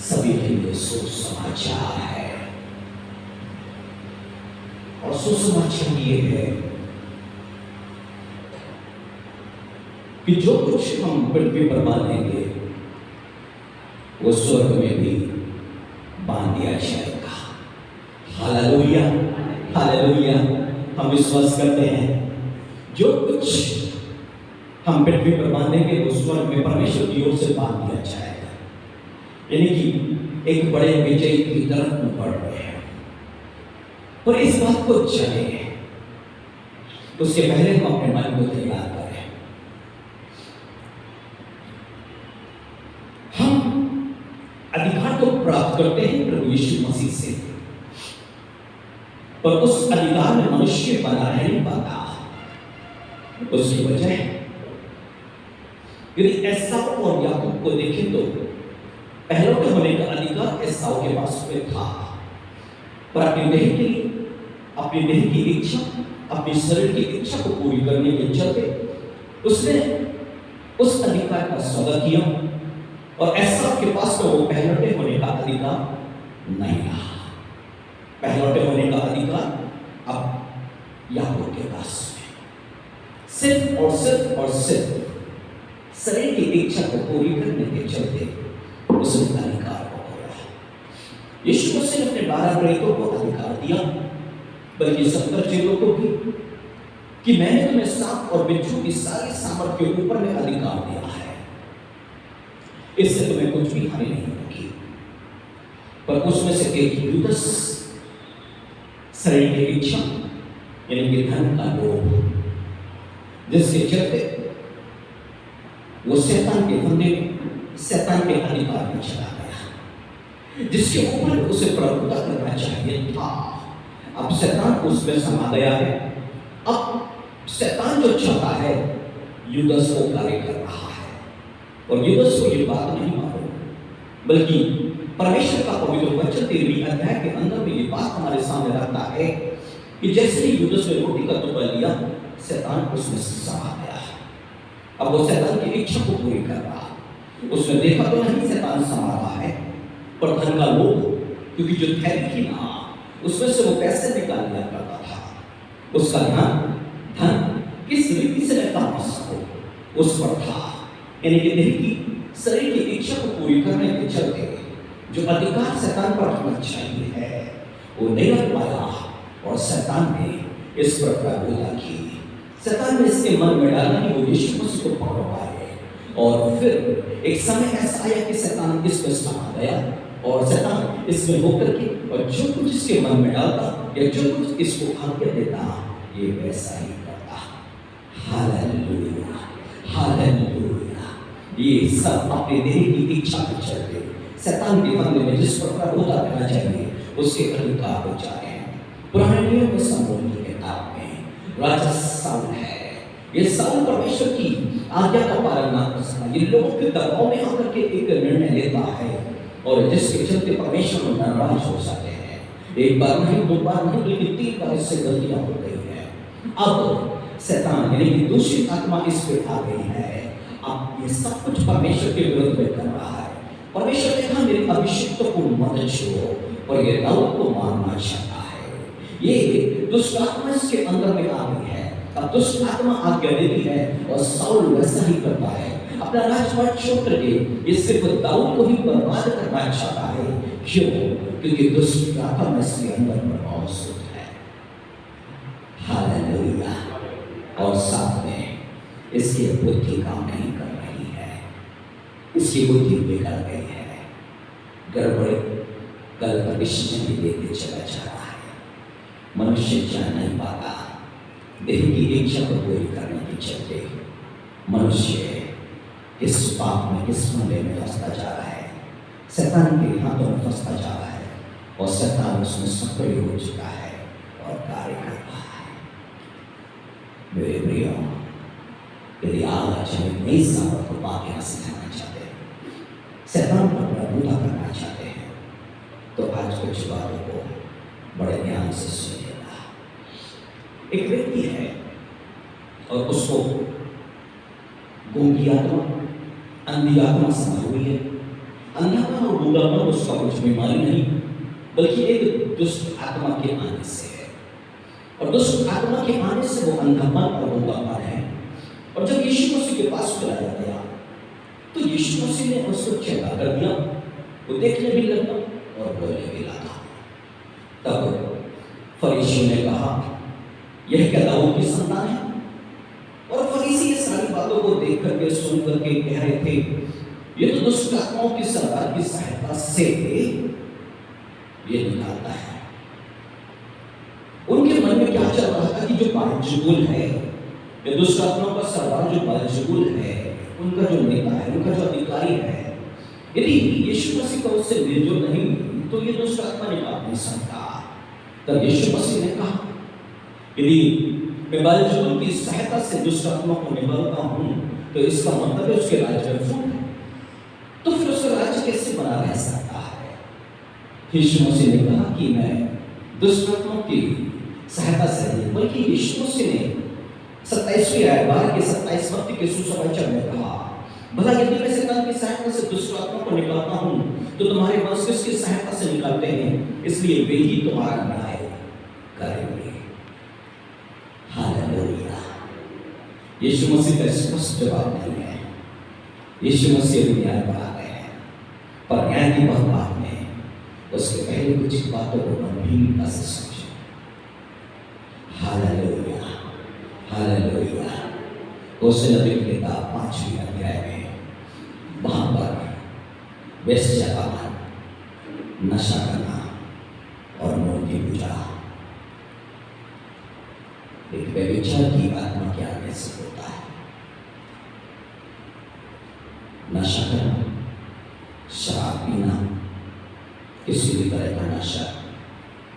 सभी के लिए सुसमाचार है। और सुसमाचार ये है कि जो कुछ हम पृथ्वी पर बांधेंगे वो स्वर्ग में भी बांध दिया जाएगा। Hallelujah, hallelujah. हम विश्वास करते हैं जो कुछ हम पृथ्वी पर बांधेंगे वो स्वर्ग में परमेश्वर की ओर से बांध दिया जाएगा। यानी कि एक बड़े विजय की तरफ हम बढ़ रहे हैं। और इस बात को जाने उसके पहले हम अपने मन को तैयार करें। हम अधिकार को प्राप्त करते हैं प्रभु यीशु मसीह से, पर उस अधिकार में मनुष्य बना रह नहीं पाता। उसकी वजह यदि एसाव और याकूब को देखें तो पहलों के होने का अधिकार एसाव के पास में था, पर अपनी देह के लिए, अपनी देह की इच्छा, अपनी शरीर की इच्छा को पूरी करने के चलते उसने उस अधिकार का सौदा किया और एसाव के पास तो वो पहलौठे होने का अधिकार नहीं रहा। पहलौठे होने का अधिकार अब याकूब के पास है। सिर्फ शरीर की इच्छा को पूरी करने के चलते उसने अधिकार को खोया। यीशु मसीह ने अपने 12 प्रेरितों को अधिकार दिया, बल्कि 70 चेलों को भी, कि मैंने तुम्हें सांप और बिच्छू की सारी सामर्थ के ऊपर में अधिकार दिया है, इससे तुम्हें कुछ भी हानि नहीं होगी। पर उसमें से एक यूदस शरीर की इच्छा यानी कि धन का लोभ, जिसके चलते वो शैतान के फंदे, शैतान के अधिकार में चला गया, जिसके ऊपर उसे प्रभुता करना चाहिए था। अब शैतान उसमें समा गया है। अब शैतान जो चाहता है यूदस को कार्य कर रहा है, और यूदस को ये बात नहीं मालूम, बल्कि परमेश्वर का पवित्र वचन 13वीं अध्याय के अंदर में ये बात हमारे सामने रखता है कि जैसे ही यूदस ने रोटी का टुकड़ा लिया, शैतान उसमें समा गया। अब वो शैतान की इच्छा को पूरी कर रहा। उसने देखा तो नहीं शैतान समा रहा है, पर धन का लोभ, क्योंकि जो थैली थी ना उसमें से वो पैसे निकाल लिया करता था। उसका ध्यान धन किस रीति से मैं कमा सकूं उस पर था। यानी कि देह की, शरीर की इच्छा को पूरी करने के चलते जो अधिकार शैतान पर होना चाहिए है वो नहीं रख पाया, और शैतान ने इस पर प्रभुता की। शैतान ने इसके मन में डाला कि वो यीशु मसीह को पकड़ पाए, और फिर एक समय ऐसा आया कि शैतान इस पर समा गया, और शैतान इसमें होकर के और जो कुछ इसके मन में डालता या जो कुछ इसको आज्ञा देता ये वैसा ही करता। Hallelujah, hallelujah. ये सब अपने देह की इच्छा के चलते शैतान के फंदे में जिस पर प्रभुता करना चाहिए उसके अधिकार हो जा रहे हैं। पुराने नियम में समूह की किताब में राजा साउल है। ये साउल परमेश्वर की आज्ञा का पालन ना कर सका, ये लोगों के दबाव में आकर के एक निर्णय लेता है, और जिसके चलते परमेश्वर नाराज हो जाते हैं। एक बार नहीं, 2 बार नहीं, बल्कि 3 बार इससे गलतियां हो गई है। अब शैतान यानी कि दूसरी आत्मा इस पे आ गई है। अब ये सब कुछ परमेश्वर के विरुद्ध में कर रहा है। परमेश्वर ने कहा मेरे अभिषिक्त को मत छुओ, और ये दाऊद को मारना चाहता है। ये दुष्ट आत्मा इसके अंदर में आ गई है। अब दुष्ट आत्मा आज्ञा देती है और साउल वैसा ही करता है। अपना राजपाट छोड़ करके ये सिर्फ दाऊद को ही बर्बाद करना चाहता है। क्यों? क्योंकि दुष्ट आत्मा इसके अंदर में मौजूद है। हालेलुया। और साथ में इसकी बुद्धि काम नहीं कर रही है, इसकी बुद्धि बिगड़ गई है, गड़बड़ गल भविष्य में भी लेके चला जा रहा है। मनुष्य जान नहीं पाता, देह की इच्छा को पूरी करने के चलते मनुष्य इस पाप में, इस फंदे में फंसता जा रहा है, शैतान के हाथों में फंसता जा रहा है, और शैतान उसमें सक्रिय हो चुका है और कार्य कर रहा है। मेरे प्रियो, यदि आज हम नई सामर्थ को पाके हासिल करना चाहते हैं, शैतान पर प्रभुता करना चाहते हैं, तो आज कुछ बातों को बड़े ध्यान से सुनिएगा। एक व्यक्ति है और उसको गूंगी आत्मा, अंधी आत्मा समाई हुई है। अंधापन और बुरापन, उसका कुछ बीमारी नहीं, बल्कि एक दुष्ट आत्मा के आने से है। और दुष्ट आत्मा के आने से वो अंधापन और बुरापन है। और जब यीशु मसीह के पास बुलाया गया तो यीशु मसीह ने उसको चंगा कर दिया, वो देखने भी लगा और बोलने भी लगा। तब फरीसियों ने कहा, यह क्या दाऊद की संतान है? और फरीसी ये सारी बातों को देख करके, सुन करके कह रहे थे, ये तो दुष्ट आत्माओं की सरदार की सहायता से ये निकालता है। उनके मन में क्या चल रहा था कि जो बालजुगुल है, ये दुष्ट आत्माओं का सरदार जो बालजुगुल है, उनका जो नेता है, उनका जो अधिकारी है, यदि यीशु मसीह का उससे मेलजोल नहीं तो ये दुष्ट आत्मा निकाल नहीं सकता। तब यीशु मसीह ने कहा, यदि मैं बालजुगुल की सहायता से दुष्ट आत्मा को निकालता हूं तो इसका मतलब है उसके राज्य में फूट है, तो फिर उसका राज्य कैसे बना रह सकता है? यीशु मसीह ने कहा कि मैं दुष्ट आत्मा की सहायता से नहीं, बल्कि यीशु मसीह ने 27वीं आयत 12 के 27 वक्त के सुसमाचार में कहा, भला यदि मैं शैतान की सहायता से दुष्ट आत्मा को निकालता हूं तो तुम्हारे वंश किसकी सहायता से निकालते हैं, इसलिए वे ही तुम्हारा न्याय करेंगे। हालेलुया। यीशु मसीह का स्पष्ट जवाब नहीं है। यीशु मसीह भी न्याय बना गए हैं, पर न्याय की बहुत बात में उसके पहले कुछ बातों को गंभीरता से समझो। Hallelujah, hallelujah. होशे नबी की किताब 5वीं अध्याय में वहां पर वेश्या का मन, नशा करना और मूर्ति पूजा, एक व्यभिचार की आत्मा के आने से होता है। नशा करना, शराब पीना, किसी भी तरह का नशा,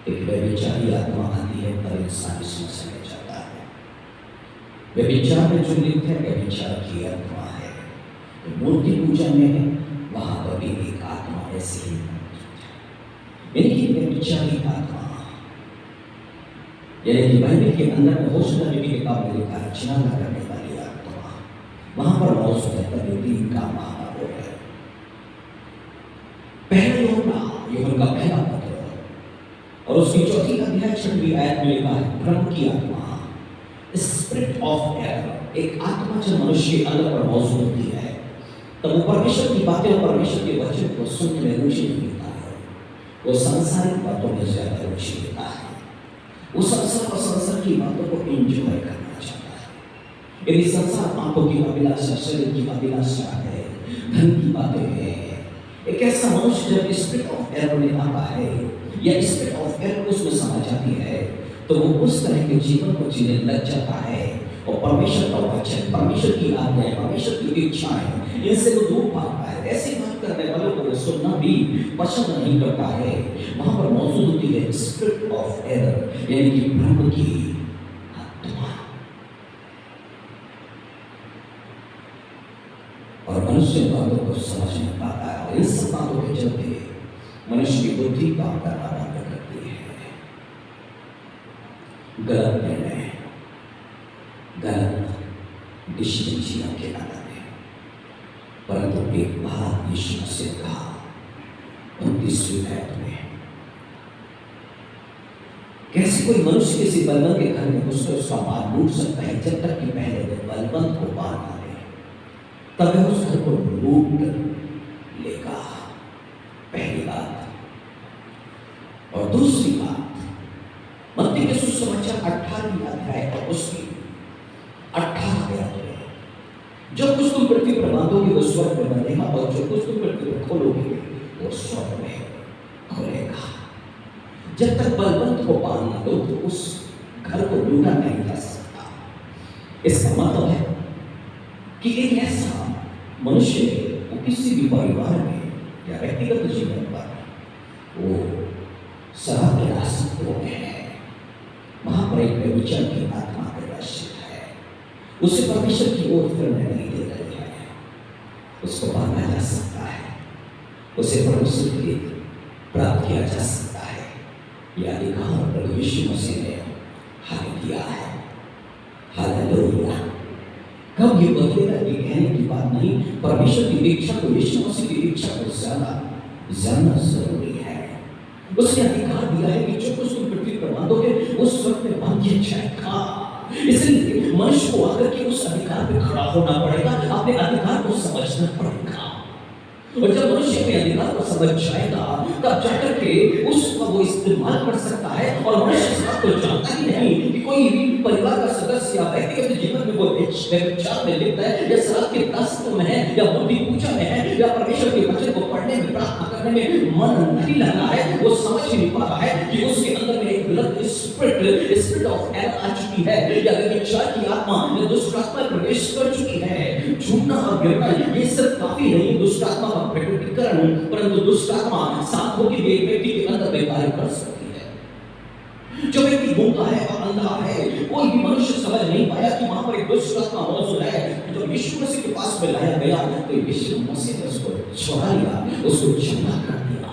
एक व्यभिचारी आत्मा आती है पर इंसान इसमें चले जाता है। व्यभिचार में जो लिप्त है व्यभिचार की आत्मा है। तो मूर्ति पूजा में वहां पर भी एक आत्मा ऐसी ही है, व्यभिचारी आत्मा, यानी कि बाइबल के अंदर में होशे नबी की किताब में लिखा है, छलांग करने वाली आत्मा वहां पर मौजूद है। तब 3 का महापाप है। पहले यूहन्ना का पहला पत्र और उसकी 4वीं अध्याय 6वीं आयत में लिखा है, भ्रम की आत्मा, स्पिरिट ऑफ एरर, एक आत्मा जो मनुष्य के अंदर पर मौजूद होती है, तब वो परमेश्वर की बातें और परमेश्वर के वचन को सुनने में रुचि नहीं लेता है, वो सांसारिक बातों में ज्यादा रुचि लेता है, वो संसार और संसार की बातों को एंजॉय करना चाहता है। यदि संसार आंखों की अभिलाषा, शरीर की अभिलाषा है, धन की बातें हैं, एक ऐसा मनुष्य जब स्पिरिट ऑफ एरर में आता है या स्पिरिट ऑफ एरर उसमें समा जाती है तो वो उस तरह के जीवन को जीने लग जाता है और परमेश्वर का वचन, परमेश्वर की आज्ञाएं, परमेश्वर की इच्छाएं, इनसे वो दूर भागता है। ऐसी बात करने वालों को वो सुनना भी पसंद नहीं करता है। वहां पर मौजूद होती है स्पिरिट ऑफ एरर, यानी कि भ्रम की आत्मा। और मनुष्य बातों को समझ नहीं पाता है और इन सब बातों के चलते मनुष्य की बुद्धि काम करना बंद करती है। गलत निर्णय, गलत डिसीजन जीवन के नाते में। परंतु एक बात यीशु मसीह ने कहा 29वीं आयत में, कैसे कोई मनुष्य किसी बलवंत के घर में घुसकर उसका माल लूट सकता है जब तक कि पहले वो बलवंत को बाहर ना ले, तब वह उस घर को लूट लेगा। पहली बात। और दूसरी बात, मत्ती के सुसमाचार 18वीं अध्याय और उसकी 18 आयत में, जो कुछ तुम पृथ्वी पर बांधोगे वो स्वर्ग में बंधेगा और जो कुछ तुम पृथ्वी पर खोलोगे वो स्वर्ग में खोलेगा। जब तक बलवंत को बांध ना लो तो उस घर को लूटा नहीं जा सकता। इसका मतलब है कि एक ऐसा मनुष्य वो किसी भी परिवार में या व्यक्तिगत जीवन पर वो शराब के आसक्त हो गए हैं, वहां पर एक व्यभिचार की आत्मा प्रदर्शित है, उसे परमेश्वर की ओर फिरने नहीं दे रही है। उसको बांधा जा सकता है, उसे परमेश्वर की प्राप्त किया जा सकता है। यह अधिकार प्रभु यीशु मसीह ने हमें दिया है। हालेलुया। कब ये बदलेगा ये कहने की बात नहीं, परमेश्वर की इच्छा को, यीशु मसीह की इच्छा को ज्यादा जानना जरूरी है। उसने अधिकार दिया है कि जो कुछ तुम पृथ्वी पर बांधोगे वो स्वर्ग में बांध दिया जाएगा। इसलिए मनुष्य को आकर के उस अधिकार पे खड़ा होना पड़ेगा, अपने अधिकार को समझना पड़ेगा। और जब मनुष्य अपने अधिकार को समझ जाएगा तब जाकर के उसका वो इस्तेमाल कर सकता है। और मनुष्य इस बात को जानता ही नहीं कि कोई भी परिवार का सदस्य या व्यक्तिगत जीवन में वो व्यभिचार में लिप्त है या शराब के दासत्व में है या मूर्ति पूजा में है या परमेश्वर के वचन को पढ़ने में प्रार्थना करने में मन नहीं लगा है, वो समझ ही नहीं पा रहा है कि उसके अंदर में एक गलत स्पिरिट ऑफ एरर आ चुकी है या व्यभिचार की आत्मा या दुष्ट आत्मा प्रवेश कर चुकी है। झूठना और गिरना ये सब काफी नहीं दुष्ट आत्मा का प्रकटीकरण, परंतु दुष्ट आत्मा साथ होकर भी एक व्यक्ति के अंदर में कार्य कर सकती है। जो व्यक्ति गूंगा है और अंधा है, कोई भी मनुष्य समझ नहीं पाया कि वहां पर एक दुष्ट आत्मा मौजूद है। जब यीशु मसीह के पास में लाया गया तो यीशु मसीह ने उसको छुड़ा लिया, उसको चंगा कर दिया।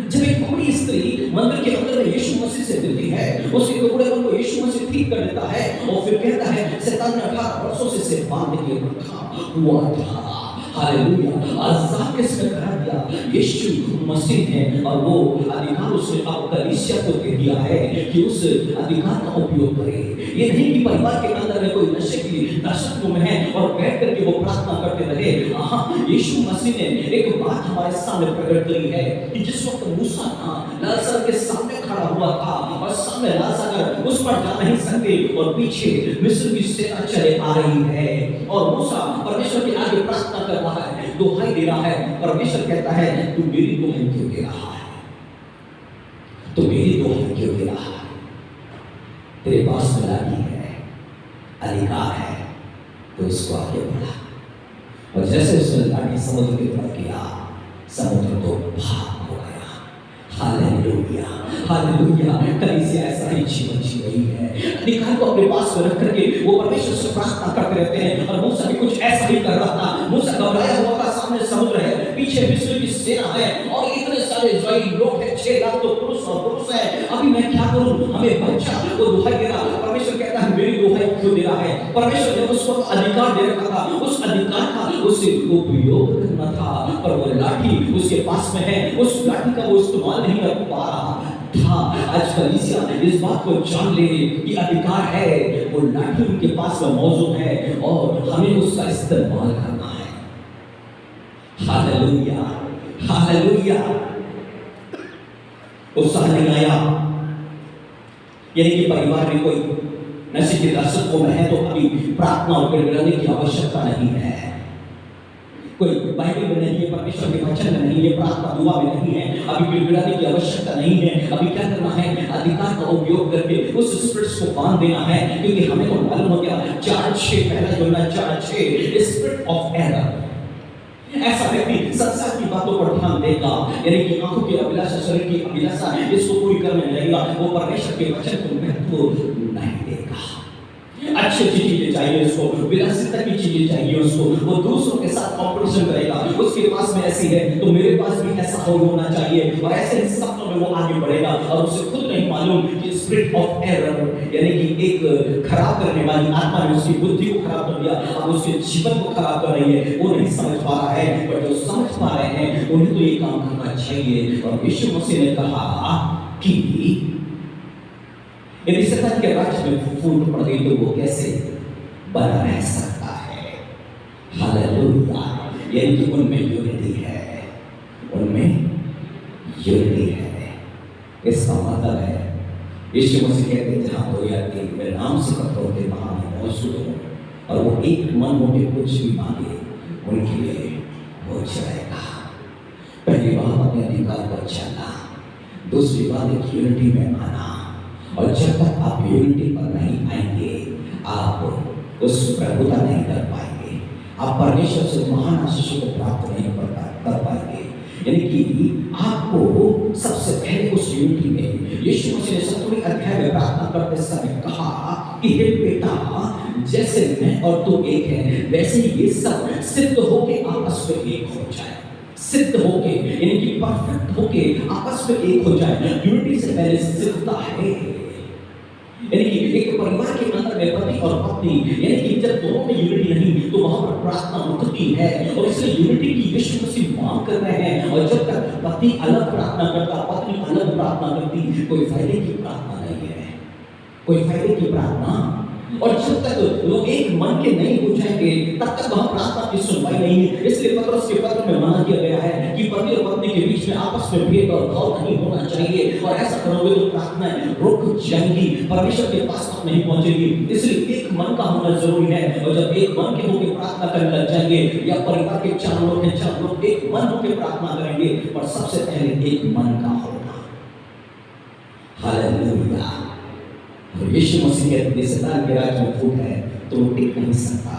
जब एक बूढ़ी स्त्री मंदिर के अंदर में यीशु मसीह से मिलती है, उसके बूढ़ेपन को यीशु मसीह ठीक कर देता है और फिर कहता है शैतान ने 18 वर्षों से इसे बांध के रखा हुआ था। हालेलुया, आजाद किसने करा दिया? यीशु मसीह ने। और वो अधिकार उसने अब कलीसिया को दे दिया है कि उस अधिकार का उपयोग करे। ये नहीं कि परिवार के अंदर में कोई नशे की दासत्व में है और बैठ करके वो प्रार्थना करते रहे। हाँ, यीशु मसीह ने एक बात हमारे सामने प्रकट करी है कि जिस वक्त मूसा था लाल सागर के सामने खड़ा हुआ था और सामने लाल सागर उस पर जा नहीं सकते और पीछे मिस्र की सेना चले आ रही है और मूसा परमेश्वर के आगे प्रार्थना कर रहा है, दुहाई दे रहा है। परमेश्वर कहता है तू मेरी दुहाई क्यों दे रहा है? तू मेरी दुहाई क्यों दे रहा है? तेरे पास लाठी है, अधिकार है, तो इसको आगे बढ़ा। और जैसे उसने लाठी समुद्र की तरफ किया, समुद्र तो भाग हो गया। Hallelujah, hallelujah. कलीसिया ऐसा ही जीवन जी रही है। अधिकार को अपने पास में रख करके वो परमेश्वर से प्रार्थना करते रहते हैं। और मूसा भी कुछ ऐसा ही कर रहा था। मूसा घबराया हुआ था, सामने समुद्र है, पीछे मिस्र की सेना है और इतने सारे इस्राएली लोग हैं, 6 लाख तो पुरुष है। अभी मैं क्या करूं? हमें बच्चा वो दुहाई दे रहा। परमेश्वर कहता है मेरी दुहाई क्यों दे रहा है? परमेश्वर ने उसको अधिकार दे रखा था, उस अधिकार का उसे उपयोग करना था। पर वो लाठी उसके पास में है, उस लाठी का वो इस्तेमाल नहीं कर पा रहा था। आज कलीसिया इस बात को जान ले कि अधिकार है, वो लाठी उनके पास में मौजूद है और हमें उसका इस्तेमाल करना है। Hallelujah, hallelujah. उत्साह नहीं आया, यानी कि परिवार में कोई नशे के दासत्व में है तो अभी प्रार्थना और गिड़गिड़ाने की आवश्यकता नहीं है। कोई बाइबल में नहीं है, परमेश्वर के वचन में नहीं है, प्रार्थना दुआ में नहीं है, अभी गिड़गिड़ाने की आवश्यकता नहीं है। अभी क्या करना है? अधिकार का उपयोग करके उस स्पिरिट्स को बांध देना है। क्योंकि हमें तो मालूम हो गया 4:6 पहला यूहन्ना 4:6 स्पिरिट ऑफ एरर। ऐसा व्यक्ति संसार की बातों पर ध्यान देगा, यानी कि आंखों की अभिलाषा, शरीर की अभिलाषा, इसको पूरी करने लगेगा। वो परमेश्वर के वचन को महत्व नहीं देगा। अच्छी चीजें चाहिए उसको, विलासिता की चीजें चाहिए उसको, वो दूसरों के साथ कॉम्पिटिशन करेगा। उसके पास में ऐसी है तो मेरे पास भी ऐसा होना चाहिए और ऐसे सपनों में वो आगे बढ़ेगा। और उसे खुद नहीं मालूम कि स्पिरिट ऑफ एरर, यानी कि एक खराब करने वाली आत्मा ने उसकी बुद्धि को खराब कर दिया, अब उसके जीवन को खराब कर रही है। वो नहीं समझ पा रहा है, पर जो समझ पा रहे हैं उन्हें तो ये काम करना चाहिए। और यीशु मसीह ने कहा कि यदि शैतान के राज्य में फूट पड़ गई तो वो कैसे बना रह सकता है? हालेलुया, यानी कि उनमें यूनिटी है, उनमें यूनिटी है। इसका मतलब है यीशु मसीह कहते हैं जहां 2 या 3 मेरे नाम से इकट्ठे होते वहां मैं मौजूद हूं। और वो एक मन होकर कुछ भी मांगे उनके लिए हो जाएगा। पहली बात अपने अधिकार पर चलना, दूसरी बात एक यूनिटी में आना। और जब तक आप यूनिटी पर नहीं आएंगे आप उस प्रभुता नहीं कर पाएंगे, आप परमेश्वर से महान आशीष को प्राप्त नहीं कर पाएंगे। यानी कि आपको सबसे पहले उस यूनिटी में यीशु मसीह ने 7वें अध्याय में प्रार्थना करते समय कहा कि हे बेटा, जैसे मैं और तू एक है वैसे ही ये सब सिद्ध होके आपस में एक हो जाए। सिद्ध होके यानी कि परफेक्ट होके आपस में एक हो जाए। यूनिटी से पहले सिद्धता है, यानी कि एक परिवार के अंदर में पति और पत्नी, यानी कि जब दोनों में यूनिटी नहीं तो वहां पर प्रार्थना मुक्ति है। और इसलिए यूनिटी की यीशु मसीह मांग कर रहे हैं और जब तक पति अलग प्रार्थना करता, पत्नी अलग प्रार्थना करती, कोई फायदे की प्रार्थना नहीं है, कोई फायदे की प्रार्थना। और जब तक लोग एक मन के नहीं हो जाएंगे तब तक वहां प्रार्थना की सुनवाई नहीं है। इसलिए पतरस के पत्र में मना किया गया है कि पति और पत्नी के बीच में आपस में भेद और भाव नहीं होना चाहिए, और ऐसा करोगे तो प्रार्थनाएं रुक जाएंगी, परमेश्वर के पास तक नहीं पहुंचेगी। इसलिए एक मन का होना जरूरी है, और जब एक मन के होकर प्रार्थना करने लग जाएंगे, या परिवार के 4 लोग हैं, 4 लोग एक मन होकर प्रार्थना करेंगे, और सबसे पहले एक मन का होना। हालेलुया। और यीशु मसीह के शैतान के राज में फूट है तो वो टिक नहीं सकता।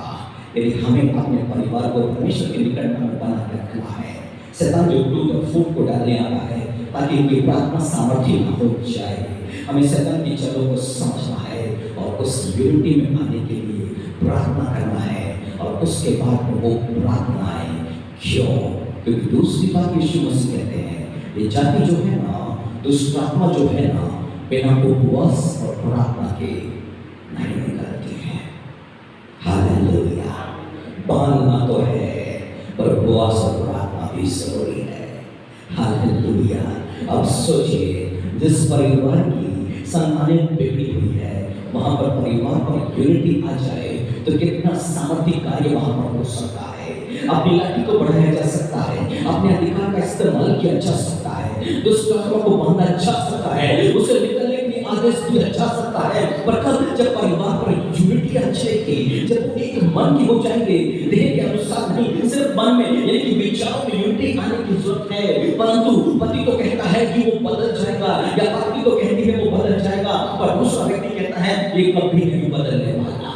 यदि हमें अपने परिवार को परमेश्वर के निकट में बना के रखना है, शैतान जो टूट और फूट को डालने आता है ताकि इनकी प्रार्थना सामर्थ्य न हो जाए। हमें शैतान की चलों को समझना है और उस यूनिटी में आने के लिए प्रार्थना करना है, और उसके बाद में वो प्रार्थनाएं क्यों? क्योंकि दूसरी बात यीशु मसीह कहते हैं, ये जाति जो है ना, दुष्ट आत्मा जो है ना, बिना उपवास और प्रार्थना के नहीं निकलती है। हालेलुया। बांधना तो है पर उपवास और प्रार्थना भी जरूरी है। हालेलुया। अब सोचिए, जिस परिवार की संतानें बिगड़ी हुई है, वहां पर परिवार पर यूनिटी आ जाए तो कितना सामर्थ्य कार्य वहां पर हो सकता है। अपनी लाठी को बढ़ाया जा सकता है, अपने अधिकार का इस्तेमाल किया जा सकता है, दुष्ट आत्मा को बांधा जा सकता है, उसे निकलने के आदेश दिया जा सकता है। पर कब? जब परिवार पर यूनिटी अच्छे की, जब वो एक मन की हो जाएंगे, देह के अनुसार नहीं, सिर्फ मन में, यानी कि विचारों में यूनिटी आने की जरूरत है। परंतु पति तो कहता है कि वो बदल जाएगा, या पत्नी तो कहती है वो बदल जाएगा, पर दूसरा व्यक्ति कहता है ये कभी नहीं बदलने वाला।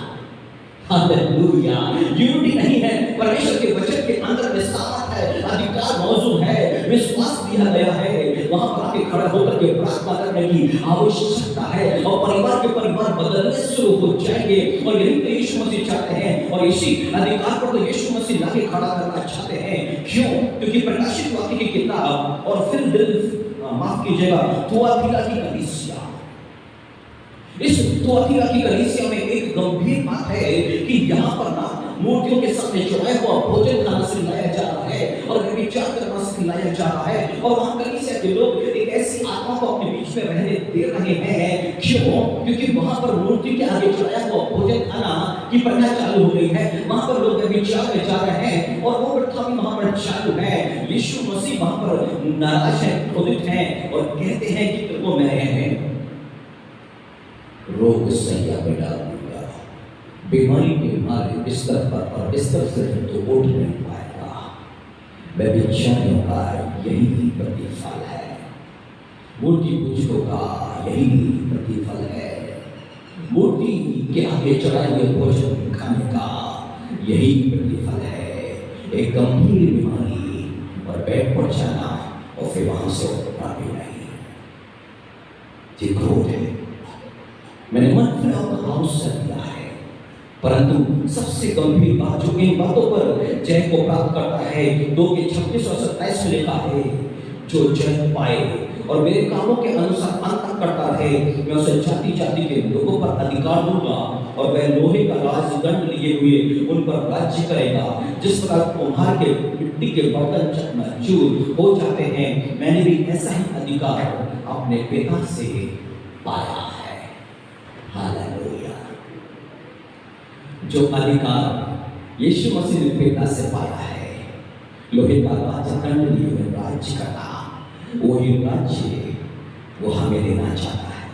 हालेलुया। यूनिटी नहीं है। परमेश्वर के वचन के अंदर में सामर्थ है, अधिकार मौजूद है, विश्वास दिया गया है, वहां पर आके खड़ा होकर के प्रार्थना करने की आवश्यकता है, और परिवार के परिवार बदलने शुरू हो जाएंगे। और यही तो यीशु मसीह चाहते हैं, और इसी अधिकार पर तो यीशु मसीह लाके खड़ा करना चाहते हैं। क्यों? क्योंकि प्रकाशित वाक्य की किताब, और फिर माफ कीजिएगा, थुआतीरा की कलीसिया, इस थुआतीरा की कलीसिया में एक गंभीर बात है कि यहाँ पर ना मूर्तियों के सामने चढ़ाया हुआ भोजन खाना सिखाया जा रहा है, और व्यभिचार करना सिखाया जा रहा है, और वहाँ कलीसिया के लोग एक ऐसी आत्मा को अपने बीच में रहने दे रहे हैं। क्यों? क्योंकि वहाँ पर मूर्ति के आगे चढ़ाया हुआ भोजन खाना की प्रथा चालू हो गई है, वहाँ पर लोग व्यभिचार में जा रहे हैं, और वो प्रथा भी वहाँ पर चालू है। यीशु मसीह वहाँ पर नाराज है, क्रोधित है, और कहते हैं कि तुमको मैं रोग सैया पे डाल दूंगा, बीमारी के मारे बिस्तर पर, और बिस्तर से तो उठ नहीं पाएगा। व्यभिचारियों का यही प्रतिफल है, मूर्ति पूजकों का यही प्रतिफल है, मूर्ति के आगे चढ़ाए हुए भोजन खाने का यही प्रतिफल है। एक गंभीर बीमारी और बेड पर जाना, और फिर वहां से उठना भी नहीं, ये क्रोध है। मैंने मन से दिया है, परंतु सबसे गंभीर बात जो इन बातों पर जय को प्राप्त करता है, 2 के 26 और 27 में लिखा है, जो जय पाए और मेरे कामों के अनुसार अंत तक करता रहे, मैं उसे जाति जाति के लोगों पर अधिकार दूंगा, और वह लोहे का राजदंड लिए हुए उन पर राज्य करेगा। जिस प्रकार कुम्हार के मिट्टी के बर्तन चकनाचूर हो जाते हैं, मैंने भी ऐसा ही अधिकार अपने पिता से पाया है। हालेलुया। जो अधिकार यीशु मसीह ने पिता से पाया है, लोहे का राजदंड लिए हुए राज्य करना, वही राज्य वो हमें देना चाहता है।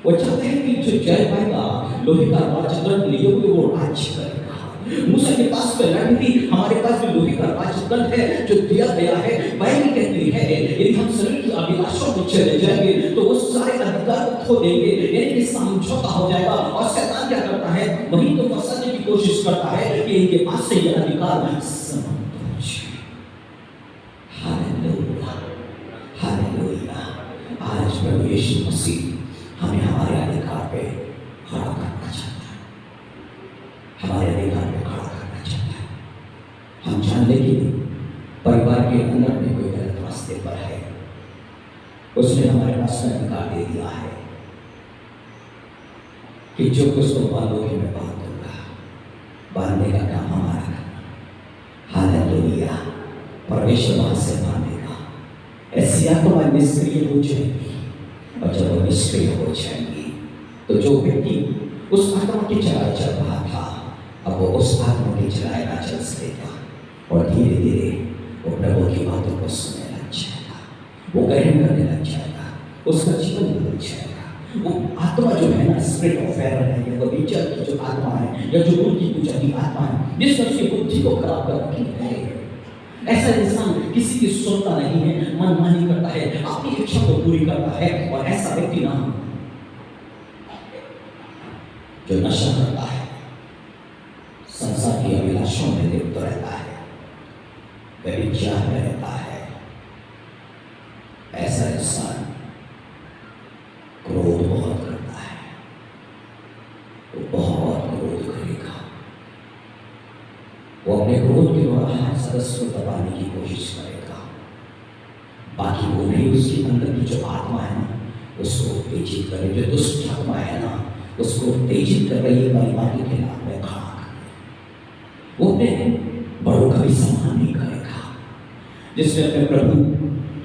वो चाहते हैं कि जो जय पाएगा, लोहे का राजदंड लिए हुए वो राज्य करेगा। मूसा के पास तो लड़ थी, हमारे पास भी लोहे का राजदंड है जो दिया गया है। बाइबल कहती है यदि हम शरीर की अभिलाषाओं को चले जाएंगे तो वो सारे अधिकार को खो देंगे, यानी कि समझौता हो जाएगा। और शैतान क्या करता है? वही तो फंसाने की कोशिश करता है कि इनके पास से ये अधिकार समाप्त हो जाए। Hallelujah, hallelujah. आज प्रभु यीशु मसीह हमें हमारे अधिकार पे खड़ा करना चाहता है, हमारे अधिकार पे खड़ा करना चाहता है। हम जान लें कि परिवार के अंदर में कोई गलत रास्ते पर है, उसने हमारे पास में अधिकार दे दिया है कि जो कुछ तुम बांधोगे मैं बांध दूंगा, बांधने का काम हमारा करना। हालेलुया। परमेश्वर वहां से बांधेगा, ऐसी आत्मा निष्क्रिय हो जाएगी, और जब वो निष्क्रिय हो जाएगी तो जो व्यक्ति उस आत्मा के चलाए चल रहा था, अब वो उस आत्मा के चलाए ना चल सकेगा, और धीरे धीरे वो प्रभु की बातों को सुनने लग जाएगा, वो ग्रहण करने लग जाएगा, उसका जीवन बदल जाएगा। वो आत्मा जो है ना, स्पिरिट ऑफ एरर है, या वो नेचर की जो आत्मा है, या जो मूर्ति पूजा की आत्मा है, जिसने उसकी बुद्धि को खराब कर रखी है। ऐसा इंसान किसी की सुनता नहीं है, मनमानी करता है, अपनी इच्छा को पूरी करता है, और ऐसा व्यक्ति ना जो नशा करता है, संसार की अभिलाषों में लिप्त रहता है, व्यभिचार में रहता है, ऐसा इंसान क्रोध बहुत करता है, वो बहुत क्रोध करेगा, वो अपने क्रोध के द्वारा हर सदस्य को दबाने की कोशिश करेगा। बाकी वो भी उसके अंदर की जो आत्मा है ना, उसको उत्तेजित करे, जो दुष्ट आत्मा है ना, उसको उत्तेजित कर रही है परिवार के खिलाफ में खड़ा करे। वो अपने बड़ों का भी सम्मान नहीं करेगा। जिसने अपने प्रभु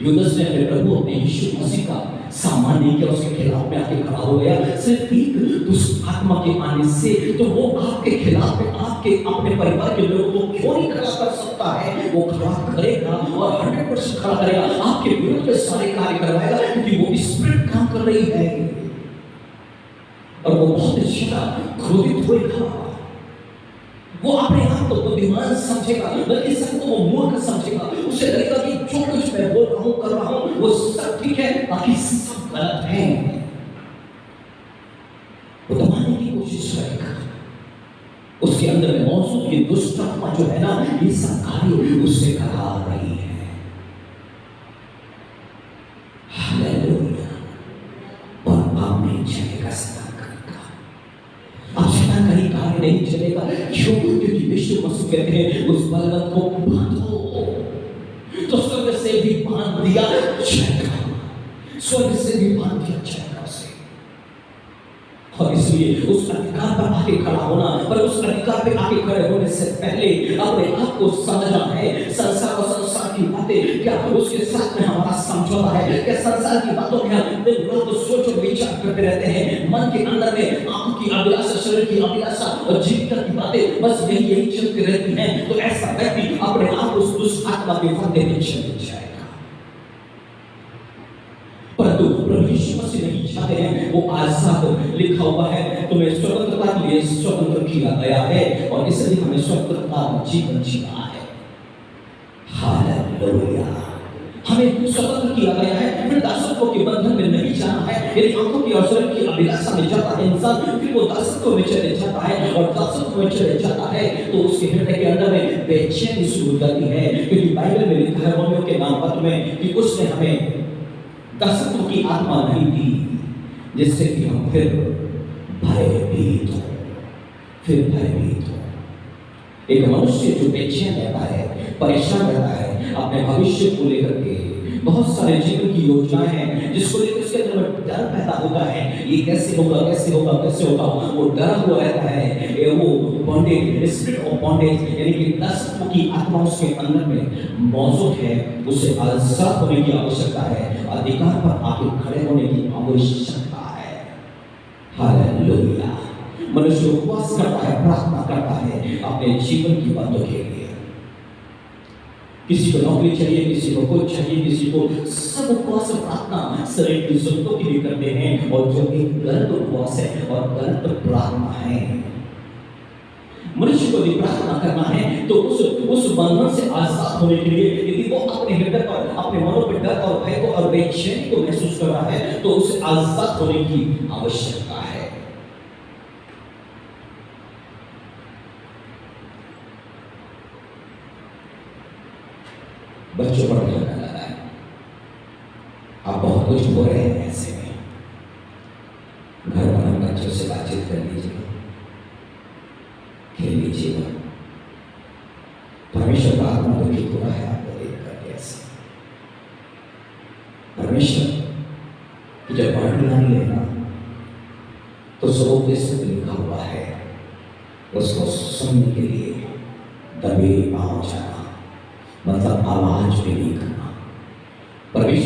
यूदस ने अपने प्रभु अपने यीशु मसीह का सम्मान नहीं किया, उसके खिलाफ में आके खड़ा हो गया सिर्फ एक दुष्ट आत्मा के आने से, तो वो आपके खिलाफ में आपके अपने परिवार के लोगों को क्यों नहीं खड़ा कर सकता है? वो खड़ा करेगा, और 100% खड़ा करेगा, आपके विरुद्ध में सारे कार्य करवाएगा, क्योंकि वो स्पिरिट काम कर रही है, और वो बहुत ज्यादा क्रोधित होगा। वो अपने आप को बुद्धिमान समझेगा, बल्कि सबको वो मूर्ख समझेगा। उसे लगेगा कि जो कुछ मैं बोल रहा हूं, कर रहा हूं, वो सब ठीक है, बाकी सब गलत है। वो दबाने की कोशिश करेगा। उसके अंदर में मौजूद ये दुष्ट आत्मा जो है ना, ये सब कार्य उससे करा रही है। हालेलुया। और आप नहीं चलेगा, सदा करेगा। आप सदा कहीं कार्य नहीं चलेगा, क्यों? क्योंकि यीशु मसीह कहते हैं उस बलवंत को बांधो, तो स्वर्ग से भी बांध दिया जाएगा, स्वर्ग से भी बांध दिया जाएगा उसे। और इसलिए उस अधिकार पर आके खड़ा होना, पर उस अधिकार पे आके खड़े होने से पहले अपने आप को समझना है। संसार और संसार की बातें क्या उसके साथ में हमारा समझौता है? क्या संसार की बातों में हम दिन रात सोच और विचार करते रहते हैं? मन के अंदर में आंख की अभिलाषा, शरीर की अभिलाषा और जीविका की बातें बस यही चलती रहती हैं, तो ऐसा व्यक्ति अपने आप उस दुष्ट आत्मा के फंदे में चले जाएगा। परंतु प्रभु यीशु मसीह नहीं चाहते हैं, वो आजाद लिखा हुआ है, तुम्हें स्वतंत्रता के लिए स्वतंत्र किया गया है, और इसलिए हमें स्वतंत्रता जीवन जीना है। हालेलुया। हमें स्वतंत्र किया गया है, फिर दासत्व के बंधन में नहीं जाना है। यदि आंखों की और शरीर की अभिलाषा में जाता है इंसान, फिर वो दासत्व में चले जाता है, और दासत्व में चले जाता है तो उसके हृदय के अंदर में बेचैनी शुरू हो जाती है, क्योंकि बाइबल में लिखा है रोमियो के नाम पत्र में कि उसने हमें दासत्व की आत्मा नहीं दी, जिससे कि हम फिर भयभीत हो, फिर भयभीत हो। एक मनुष्य जो बेचैन रहता है, परेशान रहता है अपने भविष्य को लेकर के, बहुत सारे जीवन की योजनाएं हैं जिसको लेकर उसके अंदर में डर पैदा होता है, ये कैसे होगा, कैसे होगा, कैसे होगा, वो डरा हुआ रहता है। वो बॉन्डेज, स्पिरिट ऑफ बॉन्डेज, यानी कि दासत्व की आत्मा उसके अंदर में मौजूद है, उसे आजाद होने की आवश्यकता है, अधिकार पर आके खड़े होने की आवश्यकता है। हालेलुया। मनुष्य उपवास करता है, प्रार्थना करता है अपने जीवन की बातों के लिए। किसी को नौकरी चाहिए, किसी को कुछ चाहिए, किसी को सब उपवास प्रार्थना शरीर की जरूरतों के लिए करते हैं, और जो एक गलत उपवास है और गलत प्रार्थना है। मनुष्य को भी प्रार्थना करना है तो उस बंधन से आजाद होने के लिए, यदि वो अपने हृदय पर, अपने मनों पर डर और भय को और बेचैनी को महसूस कर रहा है, तो उसे आजाद होने की आवश्यकता है। बच्चों पर ध्यान लगाना है। आप बहुत कुछ हो रहे हैं, ऐसे में घर पर बच्चों से बातचीत कर लीजिए, खेल लीजिएगा। परमेश्वर का आत्मा दुखित हो रहा है आपको देख कर। ऐसे परमेश्वर की जब वर्णन लेना तो स्वरूप से लिखा हुआ है, उसको सुनने के लिए दबे पांव जाना, मतलब आवाज भी नहीं करना। परमेश्वर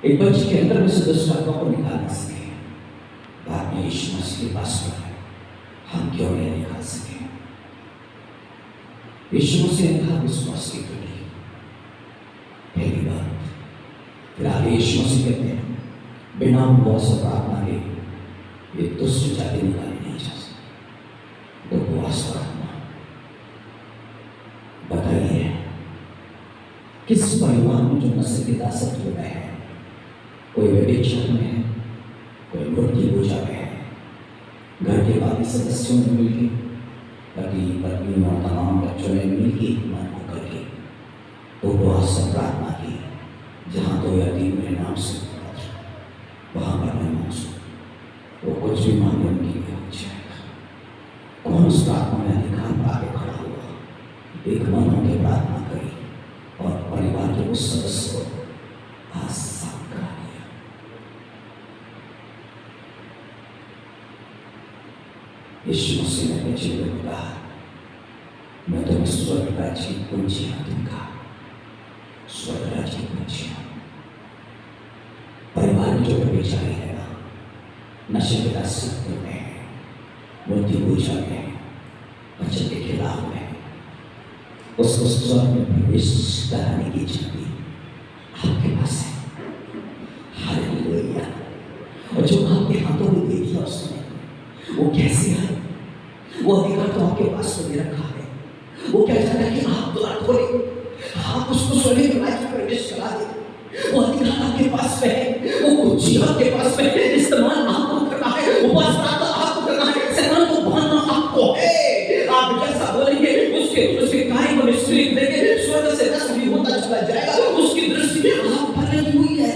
एक बच्चे के अंदर में से दुष्ट आत्मा को निकाल ना सके, बाद में यीशु मसीह के पास में हम क्यों नहीं निकाल सके? यीशु मसीह ने कहा विश्वास की कड़ी, पहली बात। फिर आगे यीशु मसीह कहते हैं बिना उपवास और प्रार्थना के ये दुष्ट जाति निकाली नहीं जा सकती। उपवास प्रार्थना। बताइए किस परिवार में जो नस्ल की दासत्व में है, कोई व्यभिचार में है, कोई मूर्ति पूजा में है, घर के बाकी सदस्यों ने मिलकर, पति पत्नी और तमाम बच्चों ने मिलकर मन को करके उपवास और प्रार्थना की, जहाँ तो यदि मेरे नाम से वहाँ पर मैं मौजूद, वो कुछ भी मांगे उनके लिए हो जाएगा। कौन उस प्रार्थना में अधिकार पाके खड़ा हुआ, एक मन होकर प्रार्थना करी और परिवार के उस सदस्य को आसान करा दिया। यीशु मसीह ने जीवन में कहा मैं तुम्हें स्वर्ग राज्य की कुंजियां दूंगा, स्वर्ग राज्य की कुंजियां। परिवार में जो बेचारी है ना, नशे के दासत्व में है, मूर्ति पूजा में है, बच्चे के खिलाफ में, उसको स्वर्ग में प्रवेश कराने की चाबी आपके पास है। हालेलुया। और जो आपके हाथों में दे दिया उसने, वो कैसे है? वो अधिकार तो आपके पास में रखा है। वो क्या चाहता है कि आप द्वार खोले, आप उसको स्वर्ग राज्य में प्रवेश करा दे। वो अधिकार आपके पास में है, वो कुछ आपके पास में है। इस्तेमाल आपको करना है, उपवास प्रार्थना आपको करना है, शैतान को बांधना आपको है। आप जैसा बोलेंगे उसके कार्य को निष्क्रिय देंगे, स्वर्ग से नष्ट भी होता चला जाएगा। उसकी दृष्टि आप पर लगी हुई है,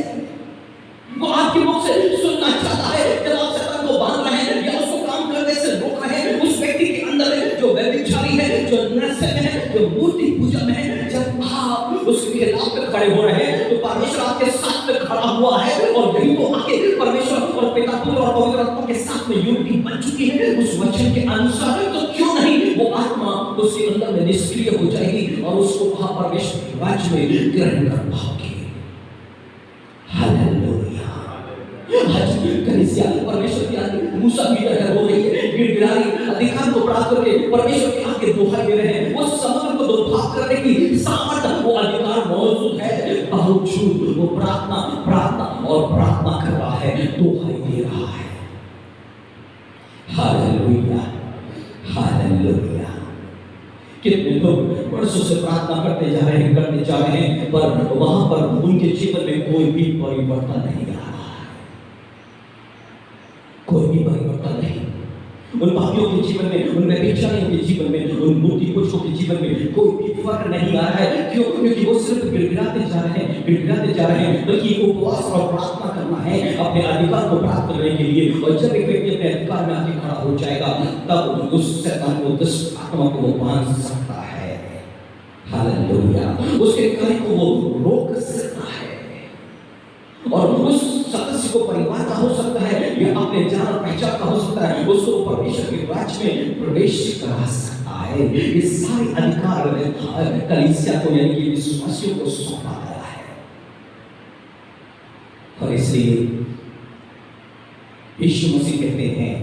वो आपके मुख से सुनना चाहता है। जब आप शैतान को बांध रहे हैं या उसको काम करने से रोक रहे हैं, उस व्यक्ति के अंदर जो व्यभिचारी है, जो नशे में है, जो मूर्ति पूजा में है, जब आप उसके खिलाफ में खड़े हो रहे हैं तो परमेश्वर आपके साथ में खड़ा हुआ है। और यही तो आके परमेश्वर और पिता पुत्र और पवित्र आत्मा के साथ में यूनिटी बन चुकी है उस वचन के अनुसार। तो क्यों नहीं वो आत्मा उसके अंदर में निष्क्रिय हो जाएगी और उसको वहां परमेश्वर राज्य में ग्रहण कर पाओगे। हालेलुया। आज कलीसिया परमेश्वर की आगे मूसा की तरह हो रही है, गिड़गिड़ाई अधिकार को प्राप्त करके परमेश्वर के आगे दोहाई दे रहे हैं। वो समुद्र को दुर्भाग करने की सामर्थ्य, वो अधिकार मौजूद है, बावजूद वो प्रार्थना और प्रार्थना कर रहा है, दोहाई दे रहा है। Hallelujah, hallelujah. कितने लोग वर्षों से प्रार्थना करते जा रहे हैं, पर वहां पर उनके जीवन में कोई भी परिवर्तन नहीं आ रहा है, कोई भी परिवर्तन नहीं। उन पापियों के जीवन में, उन व्यभिचारियों के जीवन में, उन मूर्ति पुरुषों के जीवन में कोई भी फर्क नहीं आ रहा है। क्यों? क्योंकि वो सिर्फ गिड़गिड़ाते जा रहे हैं, बल्कि उपवास और प्रार्थना करना है अपने अधिकार को प्राप्त करने के लिए। और जब एक व्यक्ति अपने अधिकार में आके खड़ा हो जाएगा, तब उस शैतान को, दुष्ट आत्मा को वो बांध सकता है। हालेलुया। उसके कार्य को वो रोक सकता है और उस सदस्य को परिवार का हो सकता है या अपने जान और पहचान का हो सकता है, उसको परमेश्वर के राज्य में प्रवेश करा सकता है। ये सारे अधिकार कलीसिया को यानी कि विश्वासियों को सौंपा गया है। और इसलिए यीशु मसीह कहते हैं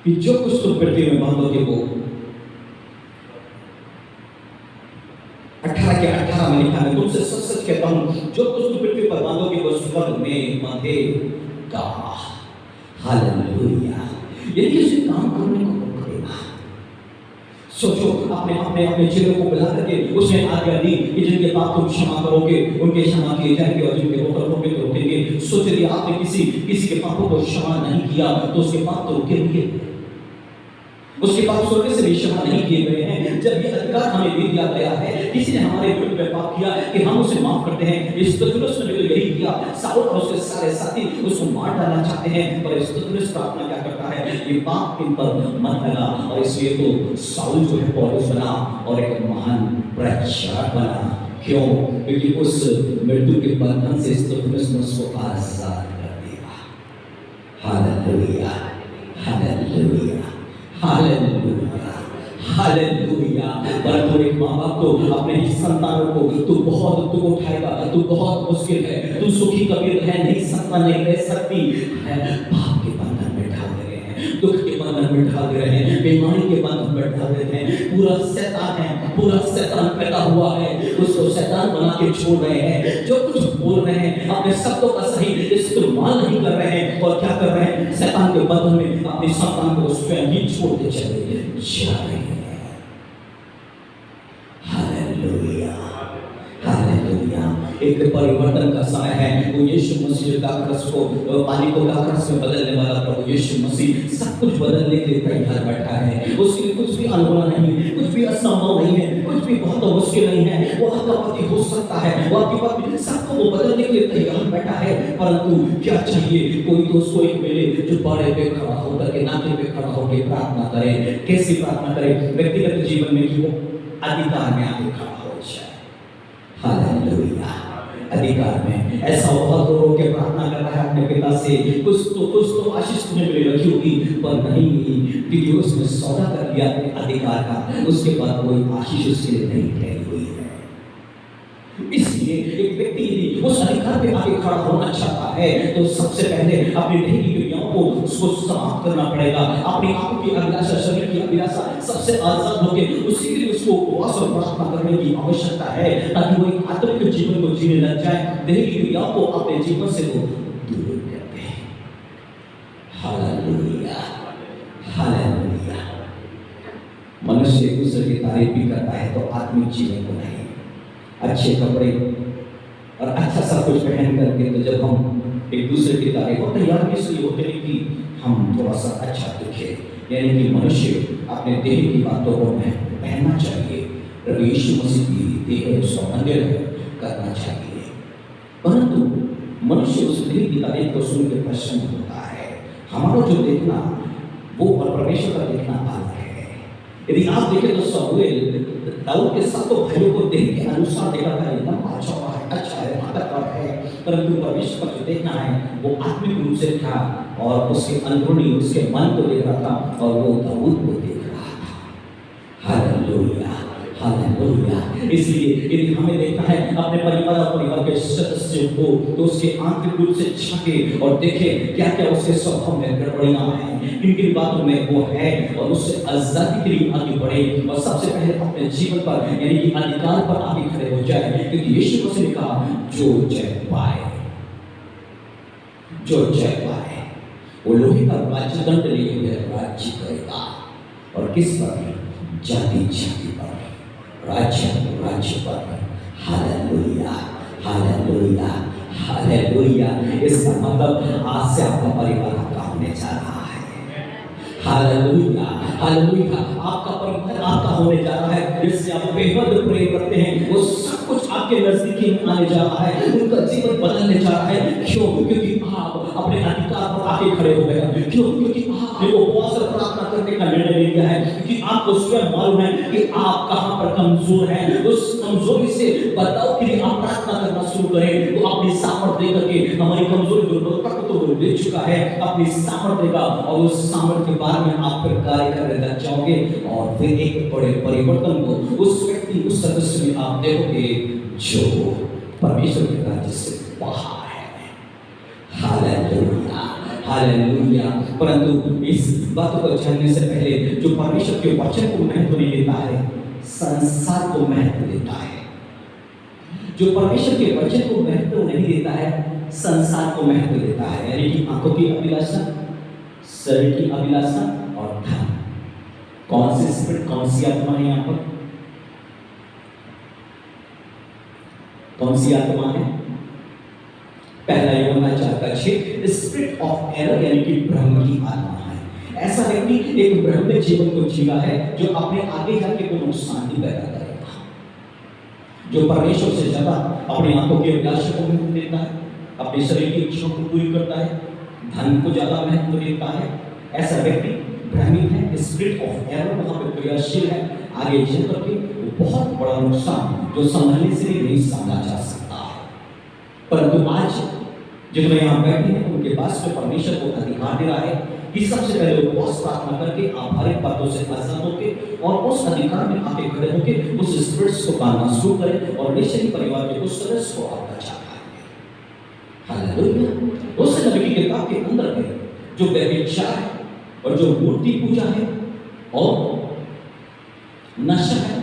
कि जो कुछ तुम पृथ्वी में बांधोगे वो 18 के 18 में लिखा है, तुमसे सच सच कहता हूं जो कुछ तुम पृथ्वी पर बांधोगे वो स्वर्ग में बांधेगा। हालेलुया। यदि उसे काम करने को रोकेगा, सोचो अपने चेहरे को बुला करके उसने आज्ञा दी कि जिनके पाप तुम क्षमा करोगे उनके क्षमा किए जाएंगे और जिनके रोके तो रोकेंगे। सोच यदि आपने किसी के पापों को क्षमा नहीं किया तो उसके पाप तो रोके होंगे, उसके पाप स्वर्ग से भी क्षमा नहीं किए गए हैं। जब ये अधिकार हमें दे दिया गया है, किसी ने हमारे विरुद्ध में पाप किया कि हम उसे माफ करते हैं। इस्तिफनुस ने भी यही किया। शाऊल और उसके सारे साथी उसको मार डालना चाहते हैं, पर इस्तिफनुस प्रार्थना क्या करता है, ये पाप इन पर मत लगा। और इसलिए तो शाऊल जो है पौलुस बना और एक महान प्रचारक बना। क्यों? क्योंकि उस मृत्यु के बंधन से इस्तिफनुस ने उसको आजाद कर दिया। Hallelujah, hallelujah, hallelujah, hallelujah. परंतु एक माँ बाप को अपने ही संतानों को तू बहुत दुख उठाएगा, तू बहुत मुश्किल है, तू सुखी कभी रह नहीं सकता, नहीं रह सकती है। पाप के बंधन में डाल दे रहे हैं, दुख के बंधन में डाल दे रहे हैं, बीमारी के बंधन में डाल देते हैं। पूरा शैतान है, पूरा शैतान पैदा हुआ है, उसको शैतान बना के छोड़ रहे हैं। जो कुछ बोल रहे हैं अपने शब्दों का सही इस्तेमाल नहीं कर रहे हैं, और क्या कर रहे हैं, शैतान के बंधन में अपने संतान को स्वयं ही छोड़ते चले जा रहे हैं। Hallelujah, hallelujah. एक परिवर्तन का समय है। वो यीशु मसीह दाखरस को, पानी को दाखरस में बदलने वाला प्रभु यीशु मसीह सब कुछ बदलने के लिए तैयार बैठा है। उसके कुछ भी अनहोना नहीं, कुछ भी असंभव नहीं है, कुछ भी बहुत मुश्किल नहीं है। वो आपका पति हो सकता है, वो आपकी पत्नी, सबको वो बदलने के लिए तैयार बैठा है। परंतु क्या चाहिए, कोई तो उसको एक मिले जो बड़े पे खड़ा होकर के, नाके पे खड़ा होकर प्रार्थना करे। कैसी प्रार्थना करे, व्यक्तिगत जीवन में कि वो अधिकार में आगे खड़ा हो जाए। हालेलुया। अधिकार में ऐसा बहुत लोगों के प्रार्थना कर रहा है अपने पिता से, कुछ तो आशीष तुम्हें मिलेगा, क्योंकि पर नहीं, क्योंकि उसने सौदा कर लिया अपने अधिकार का, उसके बाद कोई आशीष उसके लिए नहीं ठहरी हुई है। इसलिए एक व्यक्ति यदि उस अधिकार पे आगे खड़ा होना चाहता है तो सबसे पहले अपनी दैहिक क्रियाओं को उसको समाप्त करना पड़ेगा। अपनी आंखों की अभिलाषा, शरीर की अभिलाषा सबसे आजाद होकर उसी के लिए उसको उपवास और प्रार्थना करने की आवश्यकता है, ताकि वो एक आत्मिक जीवन को जीने लग जाए, दैहिक क्रियाओं को अपने जीवन से वो दूर कर दे। Hallelujah, hallelujah. मनुष्य एक दूसरे की तारीफ भी करता है तो आत्मिक जीवन को नहीं। अच्छे कपड़े और अच्छा सब कुछ पहन करके तो जब हम एक दूसरे की तारीफ और तैयार इसलिए होते हैं कि हम थोड़ा सा अच्छा दिखे, यानी कि मनुष्य अपने देह की बातों को पहनना चाहिए। प्रभु यीशु मसीह की देह उसका मंदिर करना चाहिए। परंतु मनुष्य उस देह की तारीफ को सुन के प्रसन्न होता है। हमारा जो देखना वो और परमेश्वर का देखना अलग है। यदि आप देखें तो शमूएल दाऊद के साथ तो भाइयों को देह के अनुसार देखा था, एकदम अच्छा है, ताकतवर है, परंतु परमेश्वर को जो देखना है वो आत्मिक रूप से था और उसके अंदरूनी उसके मन को देख रहा था और वो दाऊद को देख रहा था। Hallelujah, hallelujah. इसलिए यदि हमें देखना है अपने परिवार और परिवार के सदस्यों को, तो उसके आंतरिक रूप से झांके और देखे क्या क्या उसके स्वभाव में गड़बड़ियां हैं, किन किन बातों में वो है, और उससे आजादी के लिए आगे बढ़े और सबसे पहले अपने जीवन पर यानी कि अधिकार पर आगे खड़े हो जाए। क्योंकि यीशु मसीह ने कहा जो जय पाए, जो जय पाए वो लोहे का राज्य दंड लिए हुए राज्य करेगा। और किस पर? जाति जाति पर, राज्य राज्य पर। Hallelujah, hallelujah, hallelujah. इसका मतलब आज से आपका परिवार आपका होने जा रहा है। Hallelujah, hallelujah. आपका परिवार आपका होने जा रहा है, जिससे आप बेहद प्रेम करते हैं, वो सब कुछ आपके नजदीकी में आने जा रहा है, उनका जीवन बदलने जा रहा है। क्यों? क्योंकि आप अपने अधिकार पर आके खड़े हो गए। क्यों? क्योंकि आपने उपवास और प्रार्थना करने का निर्णय लिया है, क्योंकि आपको स्वयं मालूम है कि आप कहां पर कमजोर हैं। उस कमजोरी से बचाव के लिए आप प्रार्थना करना शुरू करें। वो अपनी सामर्थ्य दे करके हमारी कमजोरी दुर्बलता को तो दे चुका है, अपनी सामर्थ्य देगा, और उस सामर्थ्य के बाद में आप फिर कार्य करने लग जाओगे और फिर एक बड़े परिवर्तन को उस व्यक्ति, उस सदस्य में आप देखोगे जो परमेश्वर के राज्य से बाहर है। Hallelujah, hallelujah. परंतु इस बात को जानने से पहले जो परमेश्वर के वचन को महत्व नहीं देता है, संसार को महत्व देता है। जो परमेश्वर के वचन को महत्व नहीं देता है, संसार को महत्व देता है, यानी कि आंखों की अभिलाषा, शरीर की अभिलाषा और धन। कौन सी स्पिरिट, कौन सी आत्मा है यहाँ पर? कौन सी आत्मा है? पहला यूहन्ना 4:6, स्पिरिट ऑफ एरर यानी कि भ्रम की आत्मा है। ऐसा व्यक्ति एक भ्रमित जीवन को जी रहा है जो अपने आगे जाके को नुकसान ही पैदा करेगा। जो परमेश्वर से ज्यादा अपनी आंखों की अभिलाषा को महत्व देता है, अपने शरीर की इच्छाओं को पूरी करता है, धन को ज्यादा महत्व देता है, ऐसा व्यक्ति भ्रमित है, स्पिरिट ऑफ एरर वहां पर क्रियाशील है। आगे चल करके बहुत बड़ा नुकसान जो संभालने से भी नहीं समझा जा सकता है। परंतु आज जितने यहाँ बैठे हैं उनके पास में परमेश्वर को अधिकार दे रहा है कि सबसे पहले उपवास प्रार्थना करके आभारिक बातों से आजाद होके और उस अधिकार में आके खड़े होके उस स्पिरिट्स को पालना शुरू करें और निश्चय परिवार के उस सदस्य को आप बचा पाएंगे। हालेलुया। उस नबी की किताब के अंदर में जो व्यभिचार है और जो मूर्ति पूजा है और नशा है,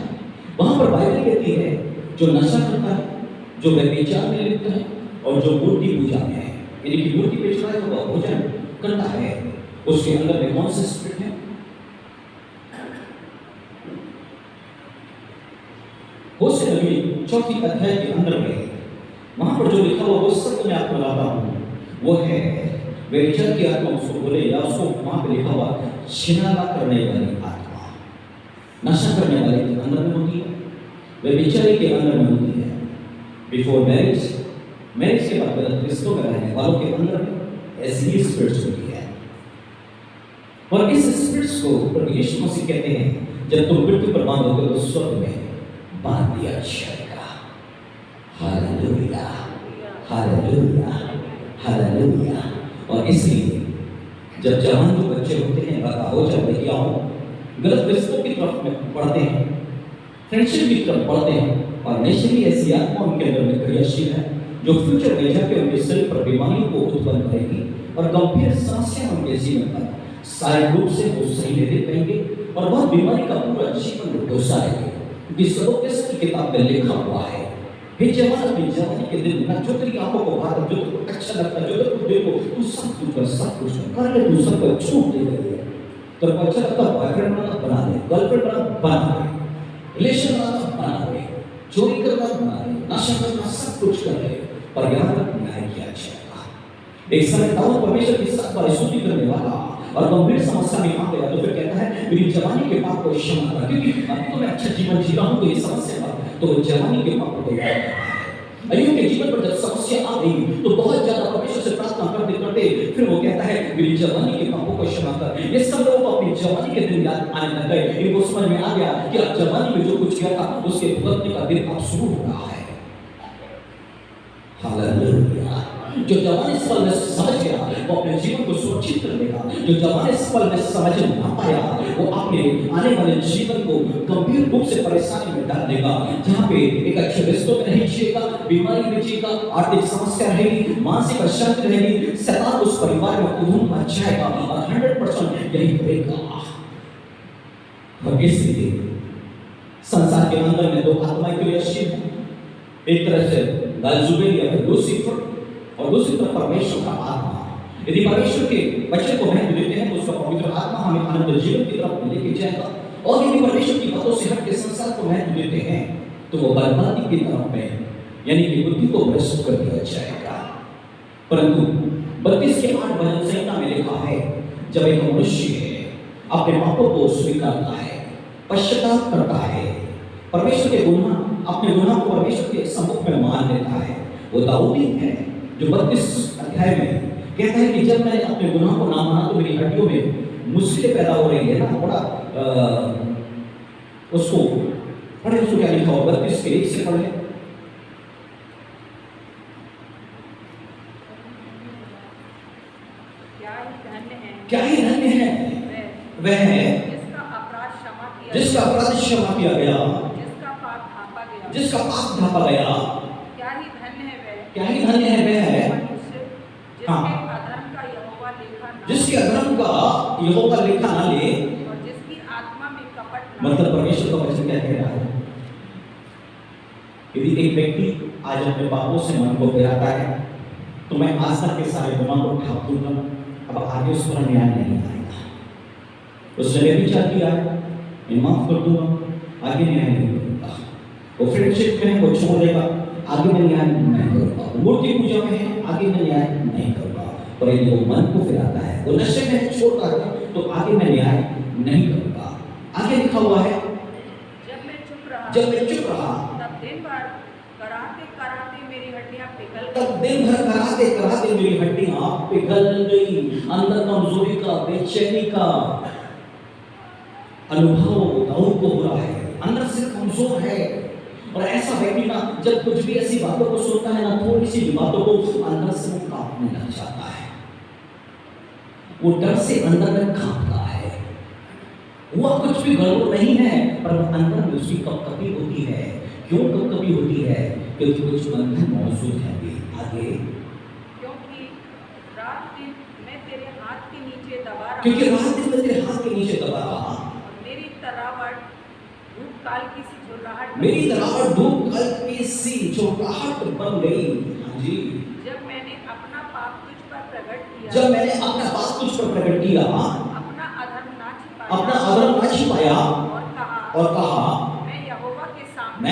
वहां पर बाइबल कहती है जो नशा करता है, जो व्यभिचार में लिप्त है और जो मूर्ति पूजा में है, यानी कि मूर्ति पे चढ़ाए हुआ भोजन करता है, उसके अंदर में कौन से स्पिरिट है? होशे नबी 4 अध्याय के अंदर में वहां पर जो लिखा हुआ वो सब मैं आपको लाता हूं, वो है व्यभिचार की आत्मा उसको बोले या उसको वहां पे लिखा हुआ छिनाला करने वाली आत्मा, नशा करने वाले के अंदर में होती है, व्यभिचारी के अंदर में होती है। बिफोर मैरिज, मैरिज के बाद क्रिस्तों में रहने वालों के अंदर में ऐसी ही स्पिरिट्स होती है। और इस स्पिरिट्स को प्रभु यीशु मसीह कहते हैं जब तुम मृत्यु पर बांधोगे तो स्वर्ग में बांध दिया जाएगा। Hallelujah, hallelujah, hallelujah. और इसलिए जब जवान जो बच्चे होते हैं हो जाते क्या हो, गलत रिश्तों की तरफ में बढ़ते हैं, फ्रेंडशिप की तरफ बढ़ते हैं और नेचुरली ऐसी आत्मा उनके अंदर में क्रियाशील है जो फ्यूचर में जाके उनके शरीर पर बीमारियों को उत्पन्न करेगी और गंभीर समस्या उनके जीवन पर शारीरिक रूप से वो सही नहीं दे पाएंगे और वह बीमारी का पूरा जीवन गुजारेंगे। क्योंकि सलोकेस की किताब में लिखा हुआ है, हे जवान अपनी जवानी के दिन ना जो तेरी आंखों को भाग जो तुमको अच्छा लगता है, जो तुमको देखो तू सब कुछ कर ले, तू सब कुछ छूट दे रही है, तो अच्छा लगता है बॉयफ्रेंड बना ले, गर्लफ्रेंड बना ले, रिलेशन बना ले, चोरी करना बना ले, नशा करना सब कुछ कर ले, पर यहाँ तक न्याय किया जाएगा। एक समय दाऊद परमेश्वर की सब पर स्तुति करने वाला और गंभीर समस्या में आ गया तो फिर कहता है मेरी जवानी के पाप को क्षमा कर, क्योंकि अब तो मैं अच्छा जीवन जी रहा हूं तो ये समस्या तो जवानी के पाप को अय्यूब के जीवन पर जब समस्या आ गई तो बहुत ज्यादा परमेश्वर से प्रार्थना करते करते फिर वो कहता है मेरी जवानी के पापों को क्षमा कर। ये सब लोग अपनी जवानी के दिन याद आने लग गए, इनको समझ में आ गया कि अब जवानी में जो कुछ किया था उसके भुगतने का दिन अब शुरू हो रहा है। हालेलुया। जो जवान इस पल में समझ गया वो अपने जीवन को सुरक्षित कर लेगा, जो जवान इस पल में समझ ना पाया वो अपने आने वाले जीवन को गंभीर रूप से परेशानी में डाल देगा, जहाँ पे एक अच्छे रिश्तों में नहीं जिएगा, बीमारी में जिएगा, आर्थिक समस्या रहेगी, मानसिक अशांति रहेगी, शैतान उस परिवार में उधूम मच जाएगा और 100% यही होगा। और इसलिए संसार के अंदर में दो आत्माएं क्रियाशील हैं, एक तरह से बेलज़ेबुल या फिर लूसीफर और दूसरी तरफ परमेश्वर का आत्मा। यदि परमेश्वर के वचन को महत्व देते हैं तो उसका पवित्र आत्मा हमें अनंत जीवन की तरफ लेके जाएगा, और यदि परमेश्वर की बातों से हट के संसार को महत्व देते हैं तो वो बर्बादी की तरफ में यानी कि बुद्धि को भ्रष्ट कर दिया जाएगा। परंतु 32 के 8 भजन संहिता में लिखा है जब एक मनुष्य अपने पापों को स्वीकारता है, पश्चाताप करता है, परमेश्वर के गुनाह अपने गुनाह को परमेश्वर के सम्मुख में मान लेता है, वो दाऊदी है जो 32 अध्याय में कहता है कि जब मैंने अपने गुनाह को ना माना तो मेरी हड्डियों में मुश्किलें पैदा हो रही है ना। बड़ा उसको पढ़े, उसको क्या लिखा हो 32 के 1 से पढ़े। क्या ही धन्य है वह है जिसका अपराध क्षमा किया गया, जिसका पाप ढांपा गया। क्या ही धन्य है वह है जिसके अधर्म का यहोवा लेखा ना ले, और जिसकी आत्मा में कपट ना। मतलब परमेश्वर का वचन क्या कह रहा है? यदि एक व्यक्ति आज अपने पापों से मन को फिराता है तो मैं आज तक के सारे गुनाह को ढांप दूंगा, अब आगे उस पर न्याय नहीं आएगा। उसने व्यभिचार किया है, मैं माफ कर दूंगा, आगे न्याय नहीं करूंगा। वो फ्रेंडशिप में वो छोड़ देगा, आगे मैं न्याय नहीं करूंगा। मूर्ति पूजा में है, आगे मैं न्याय नहीं करूंगा। पर यदि वो मन को फिराता है, वो नशे में छोड़ता है तो आगे मैं न्याय नहीं करूंगा। आगे लिखा हुआ है जब मैं चुप रहा तब दिन भर कराते कराते मेरी हड्डियां पिघल गई। अंदर कमजोरी का, बेचैनी का अनुभव दाऊद को हो रहा है, अंदर से कमजोर है। और ऐसा व्यक्ति ना जब कुछ भी ऐसी बातों को सुनता है ना, थोड़ी सी बातों को अंदर से वो कांपने लग जाता है। वो डर से अंदर में कांपता है। हुआ कुछ भी गड़बड़ नहीं है, पर अंदर में उसकी कपकपी होती है। क्यों कपकपी होती है? क्योंकि कुछ बंधन मौजूद है। आगे, क्योंकि रात दिन मैं तेरे हाथ के नीचे दबा रहा क्योंकि रात दिन मैं तेरे हाथ के नीचे दबा रहा, और मेरी तरावट धूप काल की सी झुर्राहट मेरी तरावट धूप काल की सी झुर्राहट बन गई। हाँ जी, जब मैंने अपना पाप तुझ पर प्रकट किया, जब मैंने अपना पाप तुझ पर प्रकट किया, अपना अधर्म ना छिपाया, अपना अधर्म ना छिपाया और कहा मैं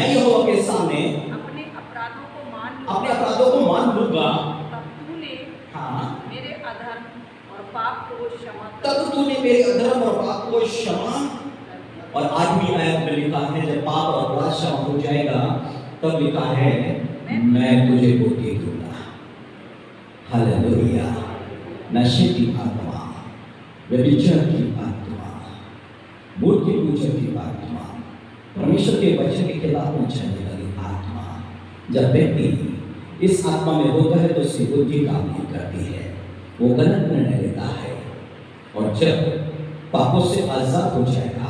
यहोवा के सामने अपने अपराधों अपराधों को मान लूंगा। तब तूने हाँ, मेरे अधर्म और पाप को क्षमा कर तब तूने मेरे अधर्म और पाप को क्षमा। और आज भी आयत में लिखा है, जब पाप और अपराध क्षमा हो जाएगा, तब लिखा है मैं तुझे गोदी दूंगा। हालेलुया। नशे की आत्मा, व्यभिचार की आत्मा, मूर्ति पूजा की आत्मा, परमेश्वर के वचन के खिलाफ में चलने वाली आत्मा, जब व्यक्ति इस आत्मा में होता है तो उसकी बुद्धि काम नहीं करती है, वो गलत निर्णय लेता है। और जब पापों से आजाद हो जाएगा,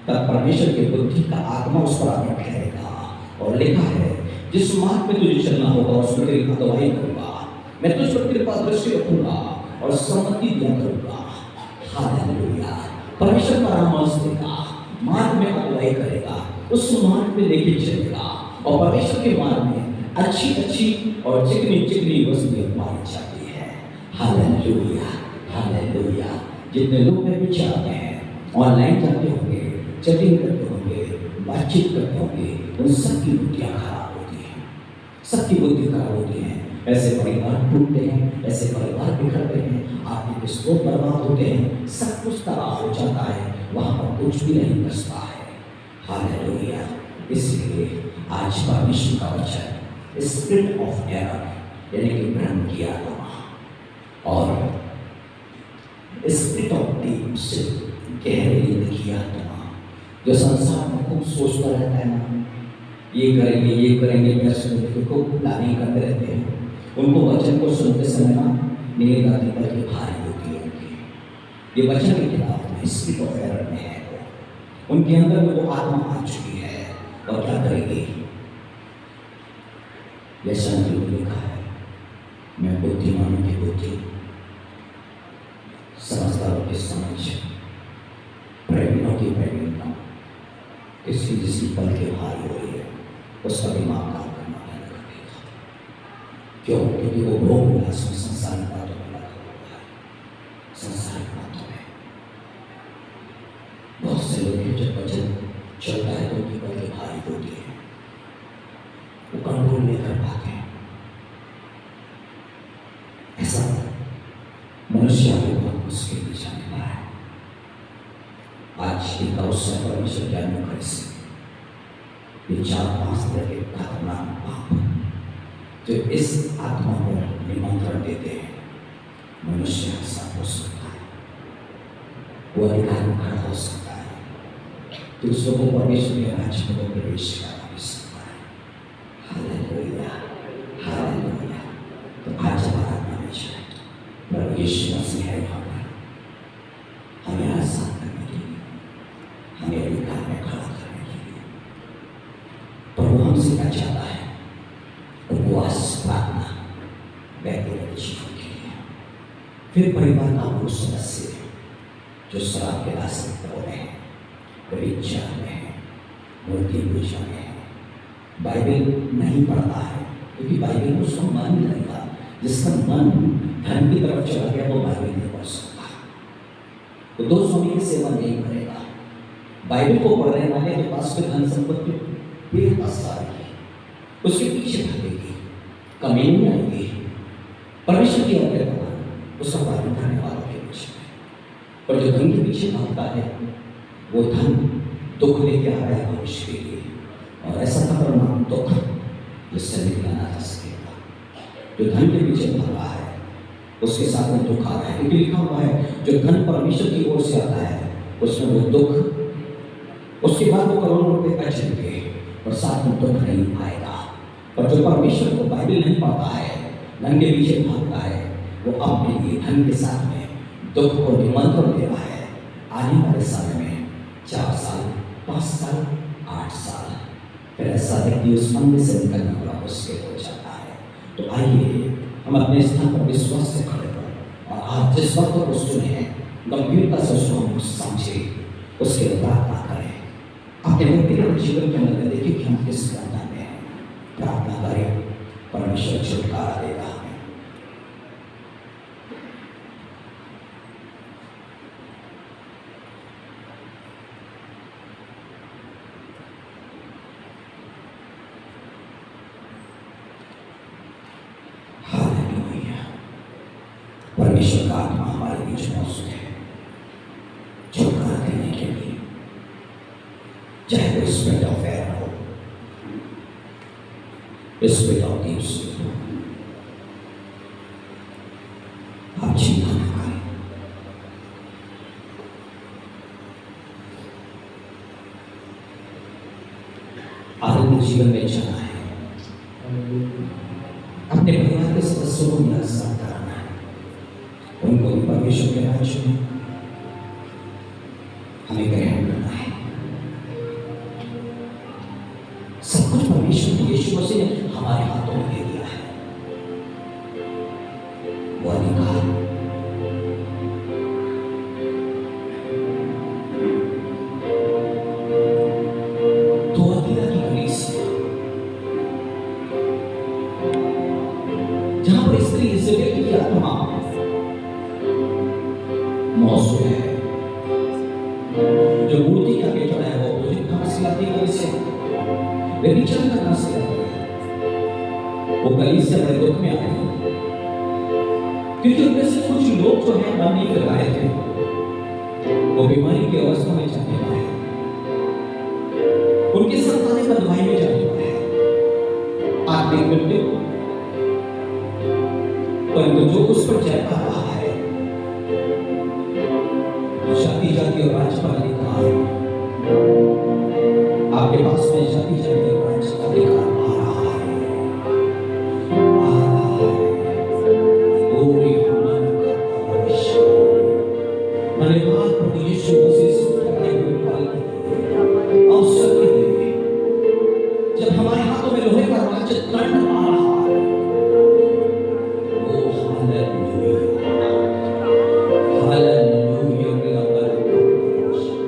तब परमेश्वर की बुद्धि का आत्मा उस पर आकर ठहरेगा। और लिखा है, जिस मार्ग में तुझे चलना होगा उसमें तेरी अगुवाई करूंगा, मैं तुझ पर कृपा दृष्टि रखूंगा और सम्मति दिया करूंगा। हालेलुया। परमेश्वर परामर्श देगा, मार्ग में अगुवाई करेगा, उस मार्ग में लेके चलेगा। और परमेश्वर के मार्ग में अच्छी अच्छी और चिकनी चिकनी वस्तुएं पाई जाती है। Hallelujah, hallelujah. जितने लोग में विचार हैं, ऑनलाइन जाते होंगे, चैटिंग करते होंगे, बातचीत करते होंगे, उन सबकी बुद्धियाँ खराब होती हैं, सबकी बुद्धि खराब होती है। ऐसे परिवार टूटते हैं, ऐसे परिवार बिखरते हैं, आपके विस्फोट बर्बाद होते हैं, सब कुछ तबाह हो जाता है, वहाँ पर कुछ भी नहीं बचता है। हालेलुया। इसलिए आज परमेश्वर का वचन स्पिरिट ऑफ एरर यानी कि भ्रम की आत्मा और स्पिरिट ऑफ डीप से गहरी नींद की आत्मा, जो संसार में खूब सोचता रहता है ना, ये करेंगे कैसे खूब प्लानिंग करते रहते हैं। उनको वचन को सुनते समय ना नींद आती बल्कि भारी होती है उनकी। ये वचन के खिलाफ में स्पिरिट ऑफ एरर में है, उनके अंदर में वो आत्मा आ चुकी है। और क्या करेगी? जैसा लिखा है, मैं बुद्धिमानों की बुद्धि, समझदारों की समझ, प्रेमियों की प्रेमिका, किसी पल के भारी हो रही है, उसका दिमाग काम करना बंद कर देगा। क्यों? क्योंकि वो भोग विलास में संसारिक बातों में लगा हुआ है। संसारिक बातों में बहुत से लोग हैं, जब वचन चलता है तो उनकी पल के भारी होती है, वो कंट्रोल नहीं कर पाते हैं। ऐसा मनुष्य आगे बहुत मुश्किल में जाने वाला है। आज एक अवसर परमेश्वर के अनुग्रह से ये 4-5 तरह के खतरनाक पाप जो इस आत्मा को निमंत्रण देते हैं, मनुष्य ऐसा हो सकता है, वो अधिकार में खड़ा हो सकता है, दूसरों को परमेश्वर के राज्य में प्रवेश करा भी सकता है। Hallelujah, hallelujah. तो आज हमारा परमेश्वर प्रभु यीशु मसीह है, यहाँ पर हमें आजाद करने के लिए, हमें अधिकार में खड़ा करने के लिए प्रभु हमसे क्या चाहता है? उपवास, प्रार्थना, व्यक्तिगत जीवन के लिए। फिर परिवार का वो सदस्य जो शराब के आसक्त हो रहे हैं, व्यभिचार में है, मूर्ति पूजा में है, बाइबल नहीं पढ़ता है, क्योंकि बाइबल को उसका मन नहीं लगता। जिसका मन धन की तरफ चला गया वो बाइबल नहीं पढ़ सकता, तो दो स्वामी की सेवा नहीं करेगा। बाइबल को पढ़ने वाले के पास में धन संपत्ति बेहद उसके पीछे भागेगी, कमी आएगी, परमेश्वर की आज्ञा का उसका पालन करने वालों के पीछे। पर जो धन के पीछे भागता है वो धन दुख लेके आ रहा है भविष्य के लिए, और ऐसा खतरनाक दुख जिससे निकला ना जा सकेगा। जो धन के पीछे भाग रहा है उसके साथ में दुख आ रहा है, क्योंकि लिखा हुआ है जो धन परमेश्वर की ओर से आता है उसमें वो दुख, उसके बाद वो करोड़ों रुपए का चलेंगे और साथ में दुख नहीं आएगा। पर जो परमेश्वर को बाइबल नहीं पढ़ता है, धन के पीछे भागता है, वो अपने लिए धन के साथ में दुख को निमंत्रण दे रहा है आने वाले समय में 4 साल, 5 साल, 8 साल, फिर ऐसा व्यक्ति उस मंदिर से निकलना बड़ा मुश्किल हो जाता है। तो आइए हम अपने स्थान पर विश्वास से खड़े हों और आज जिस वक्त को सुने गंभीरता से उसको हम समझे, उसके लिए प्रार्थना करें। अपने व्यक्तिगत जीवन के अंदर देखिए कि हम किस गंगा में हैं, प्रार्थना करें, परमेश्वर छुटकारा देगा हमें। परमेश्वर का आत्मा हमारे बीच मौजूद है छुटकारा देने के लिए, चाहे वो स्पिरिट ऑफ एयर हो, स्पिरिट ऑफ डीप स्लीप हो। आप चिंता न करें, आत्मिक जीवन में चलना है, अपने परिवार के सदस्यों को मेरा साथ कराना है, उनको भी परमेश्वर के राज्य में हमें ग्रहण करना है। सब कुछ परमेश्वर यीशु मसीह ने हमारे हाथों में दे दिया है। वो अधिकार की कलीसिया, जहां पर स्त्री इज़बेल की आत्मा मौजूद है, जो मूर्ति का बेटा है, वो मुझे कहां से आती है? कलीसिया व्यभिचार करना सिखाता है। वो कलीसिया बड़े दुख में आए क्योंकि उनमें से कुछ लोग जो है मन नहीं कर रहे थे, वो बीमारी की अवस्था में जाने वाले, उनके संतानें बदमाई में जाने वाले हैं, आत्मिक मृत्यु। परंतु जो उस पर जय पा रहा है, जाति जाति और राज्य पर अधिकार, आपके पास में जाति जाति और राज्य का अधिकार आ रहा है, आ रहा है। पूरी हमारा परमेश्वर धन्यवाद प्रभु यीशु मसीह सुधारे हुए पल अवसर के लिए, जब हमारे हाथों में लोहे का राज्य दंड आ रहा है। ओ हालेलुया, हालेलुया मेरा परमेश्वर।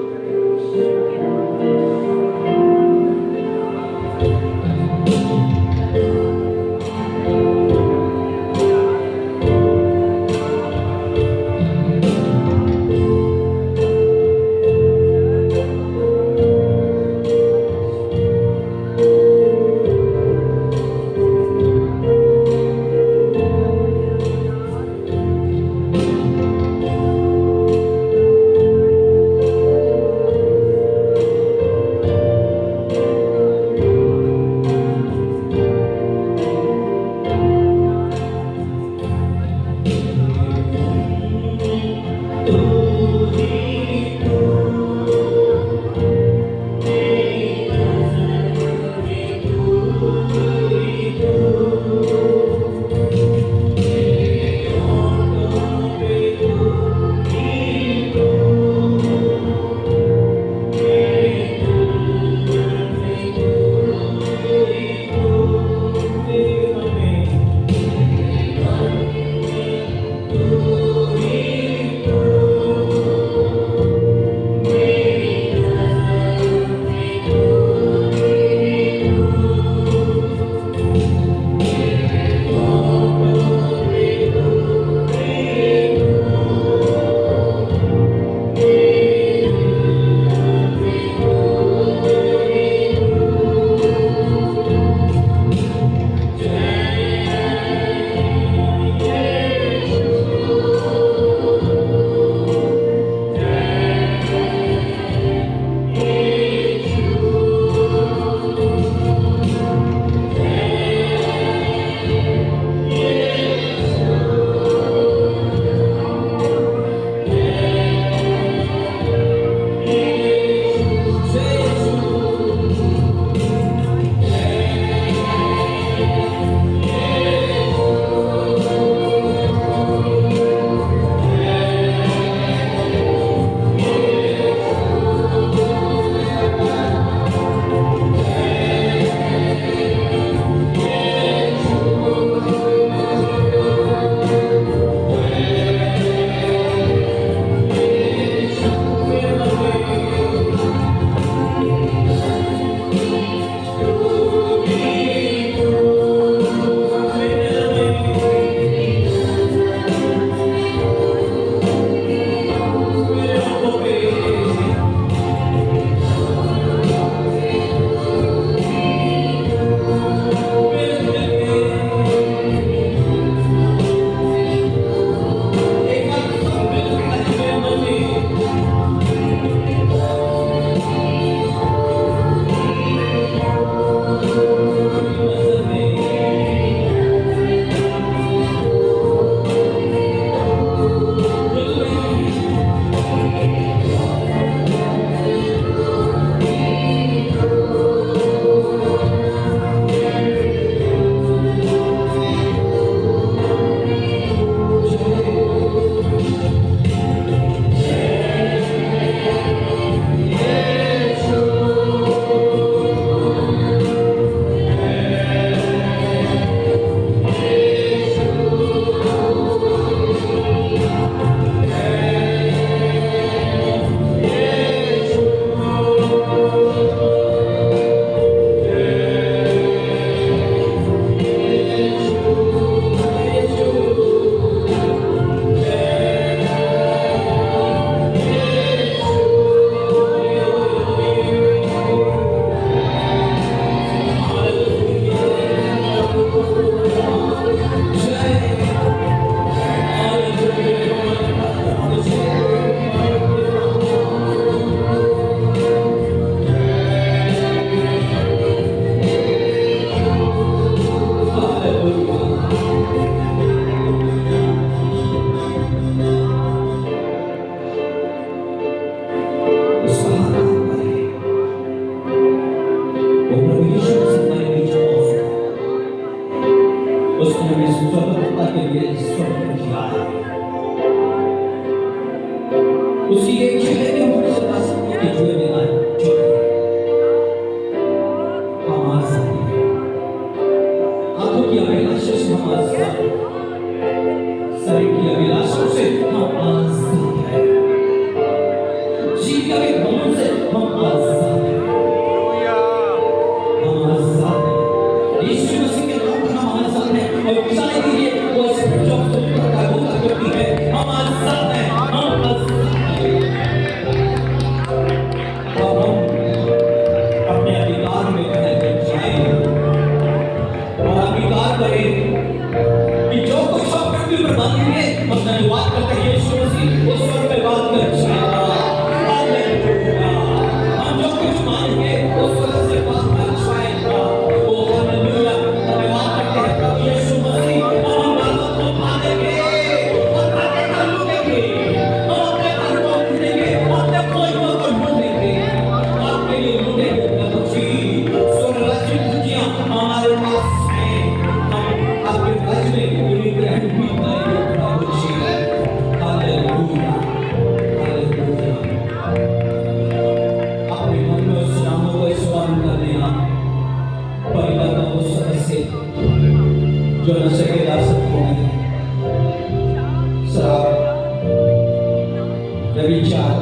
मैं विचार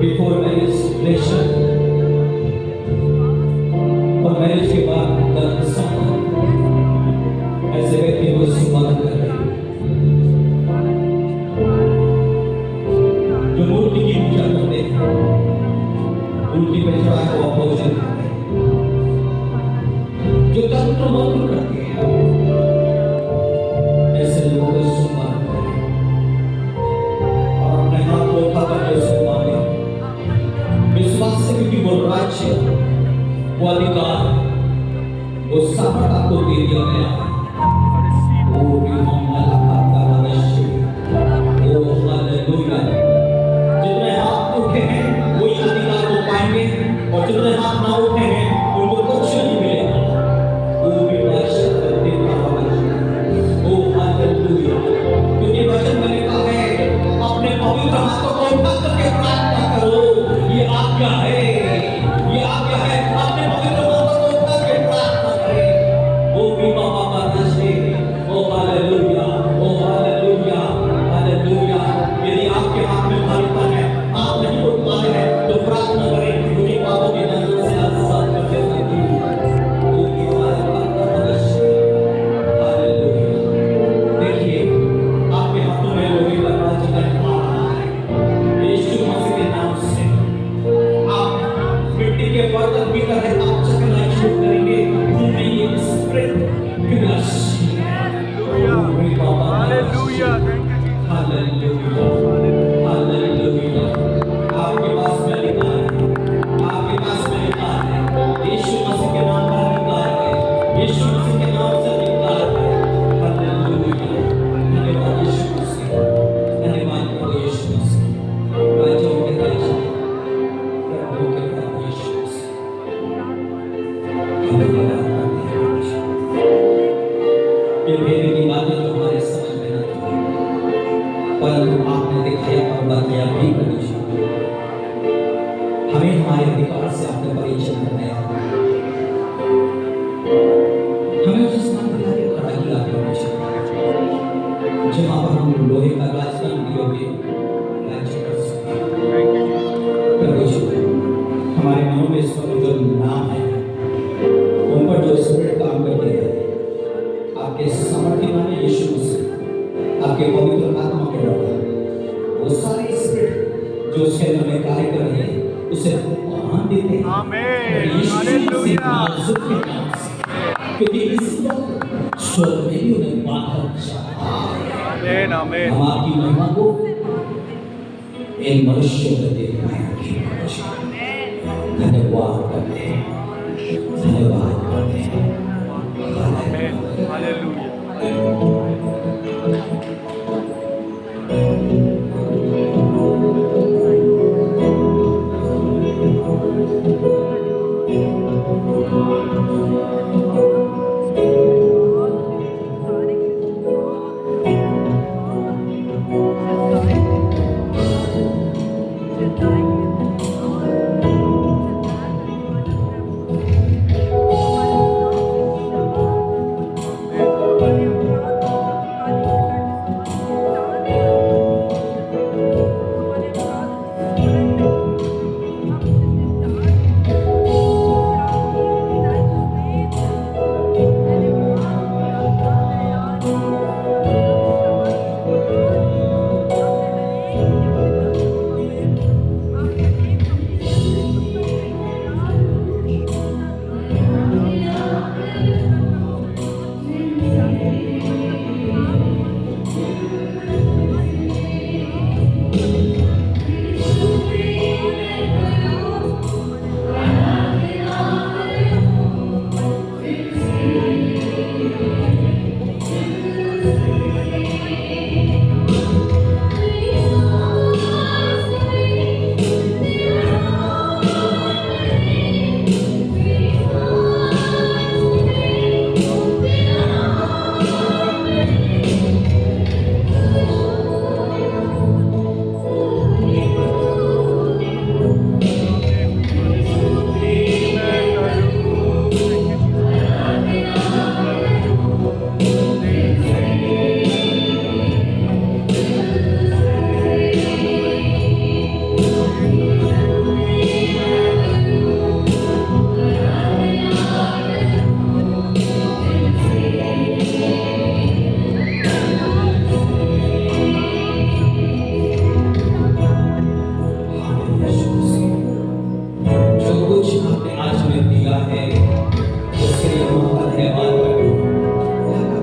बिफोर मैरिज रिलेशन और मैरिज के बाद दर्द संबंध ऐसे व्यक्ति को सुमान करते जो मूर्ति की पूजा करते हैं, मूर्ति पे चढ़ा को भोजन करते हैं, जो तंत्र मंत्र करते हैं, ऐसे लोगों को सुमान करें और अपने हाथ को उठाकर उसे माने विश्वास से, क्योंकि वो राज्य, वो अधिकार, वो सामर्थ आपको दे दिया गया है। ओ हालेलुया। जितने हाथ उठे हैं वही अधिकार को पाएंगे और जितने हाथ ना उठे हैं उनको कुछ नहीं मिलेगा। ओ हालेलुया। क्योंकि वचन में लिखा है अपने पवित्र हाथों को उठा करके प्रार्थना करो। ये आज्ञा है, ये आज्ञा है। अपने पवित्र हाथों को उठा के प्रार्थना करें। ओ बाबा से ओ हालेलुया, ओ हालेलुया, हालेलुया। यदि आपके हाथ में भारीपन है, आप नहीं उठ पा रहे हैं, तो प्रार्थना करें क्योंकि पापों की नजर से आजाद कर देता है। ओ हालेलुया। देखिए आपके हाथों में लोहे का राज्य आ रहा है यीशु मसीह के नाम से। आप मिट्टी के बर्तन की तरह आप चकना शुरू करेंगे। Hallelujah. Thank you, Jesus. Hallelujah, hallelujah. आपके पास में अधिकार है, आपके पास में अधिकार है। यीशु मसीह के नाम पर अधिकार है, यीशु मसीह के नाम से अधिकार है। हालेलुया। धन्यवाद यीशु मसीह, धन्यवाद प्रभु यीशु मसीह। राजाओं के राजा, प्रभुओं के प्रभु यीशु मसीह। धन्यवाद ये मेरी की बातें जो हमारे समझ में ना थी, परंतु आपने दिखाया और बताया भी कर दीजिए। हमें हमारे अधिकार से आपने परिचय कराया, हमें उस स्थान पर लाके खड़ा किया परमेश्वर, जहाँ पर हम लोहे का राजदंड दिए हुए राज्य कर सकते हैं। परमेश्वर हमारे मनों में इस वक्त जो नाम है उन पर जो स्पिरिट काम करते हैं, आपके सामर्थ्य माने यीशु मसीह, आपके पवित्र आत्मा के द्वारा वो सारे स्पिरिट जो उसके अंदर में कार्य कर रहे हैं उसे बांध देते हैं। आमीन। यीशु मसीह हालेलुया। नाज़ुक के नाम से, क्योंकि इस वक्त स्वर्ग में भी उन्हें बांधा जाता है। आमीन, आमीन। हम आपकी महिमा को इन मनुष्यों में देख रहे हैं। धन्यवाद करते हैं, धन्यवाद करते हैं। Hallelujah.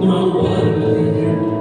गुणानुवाद करते हैं।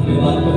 धन्यवाद।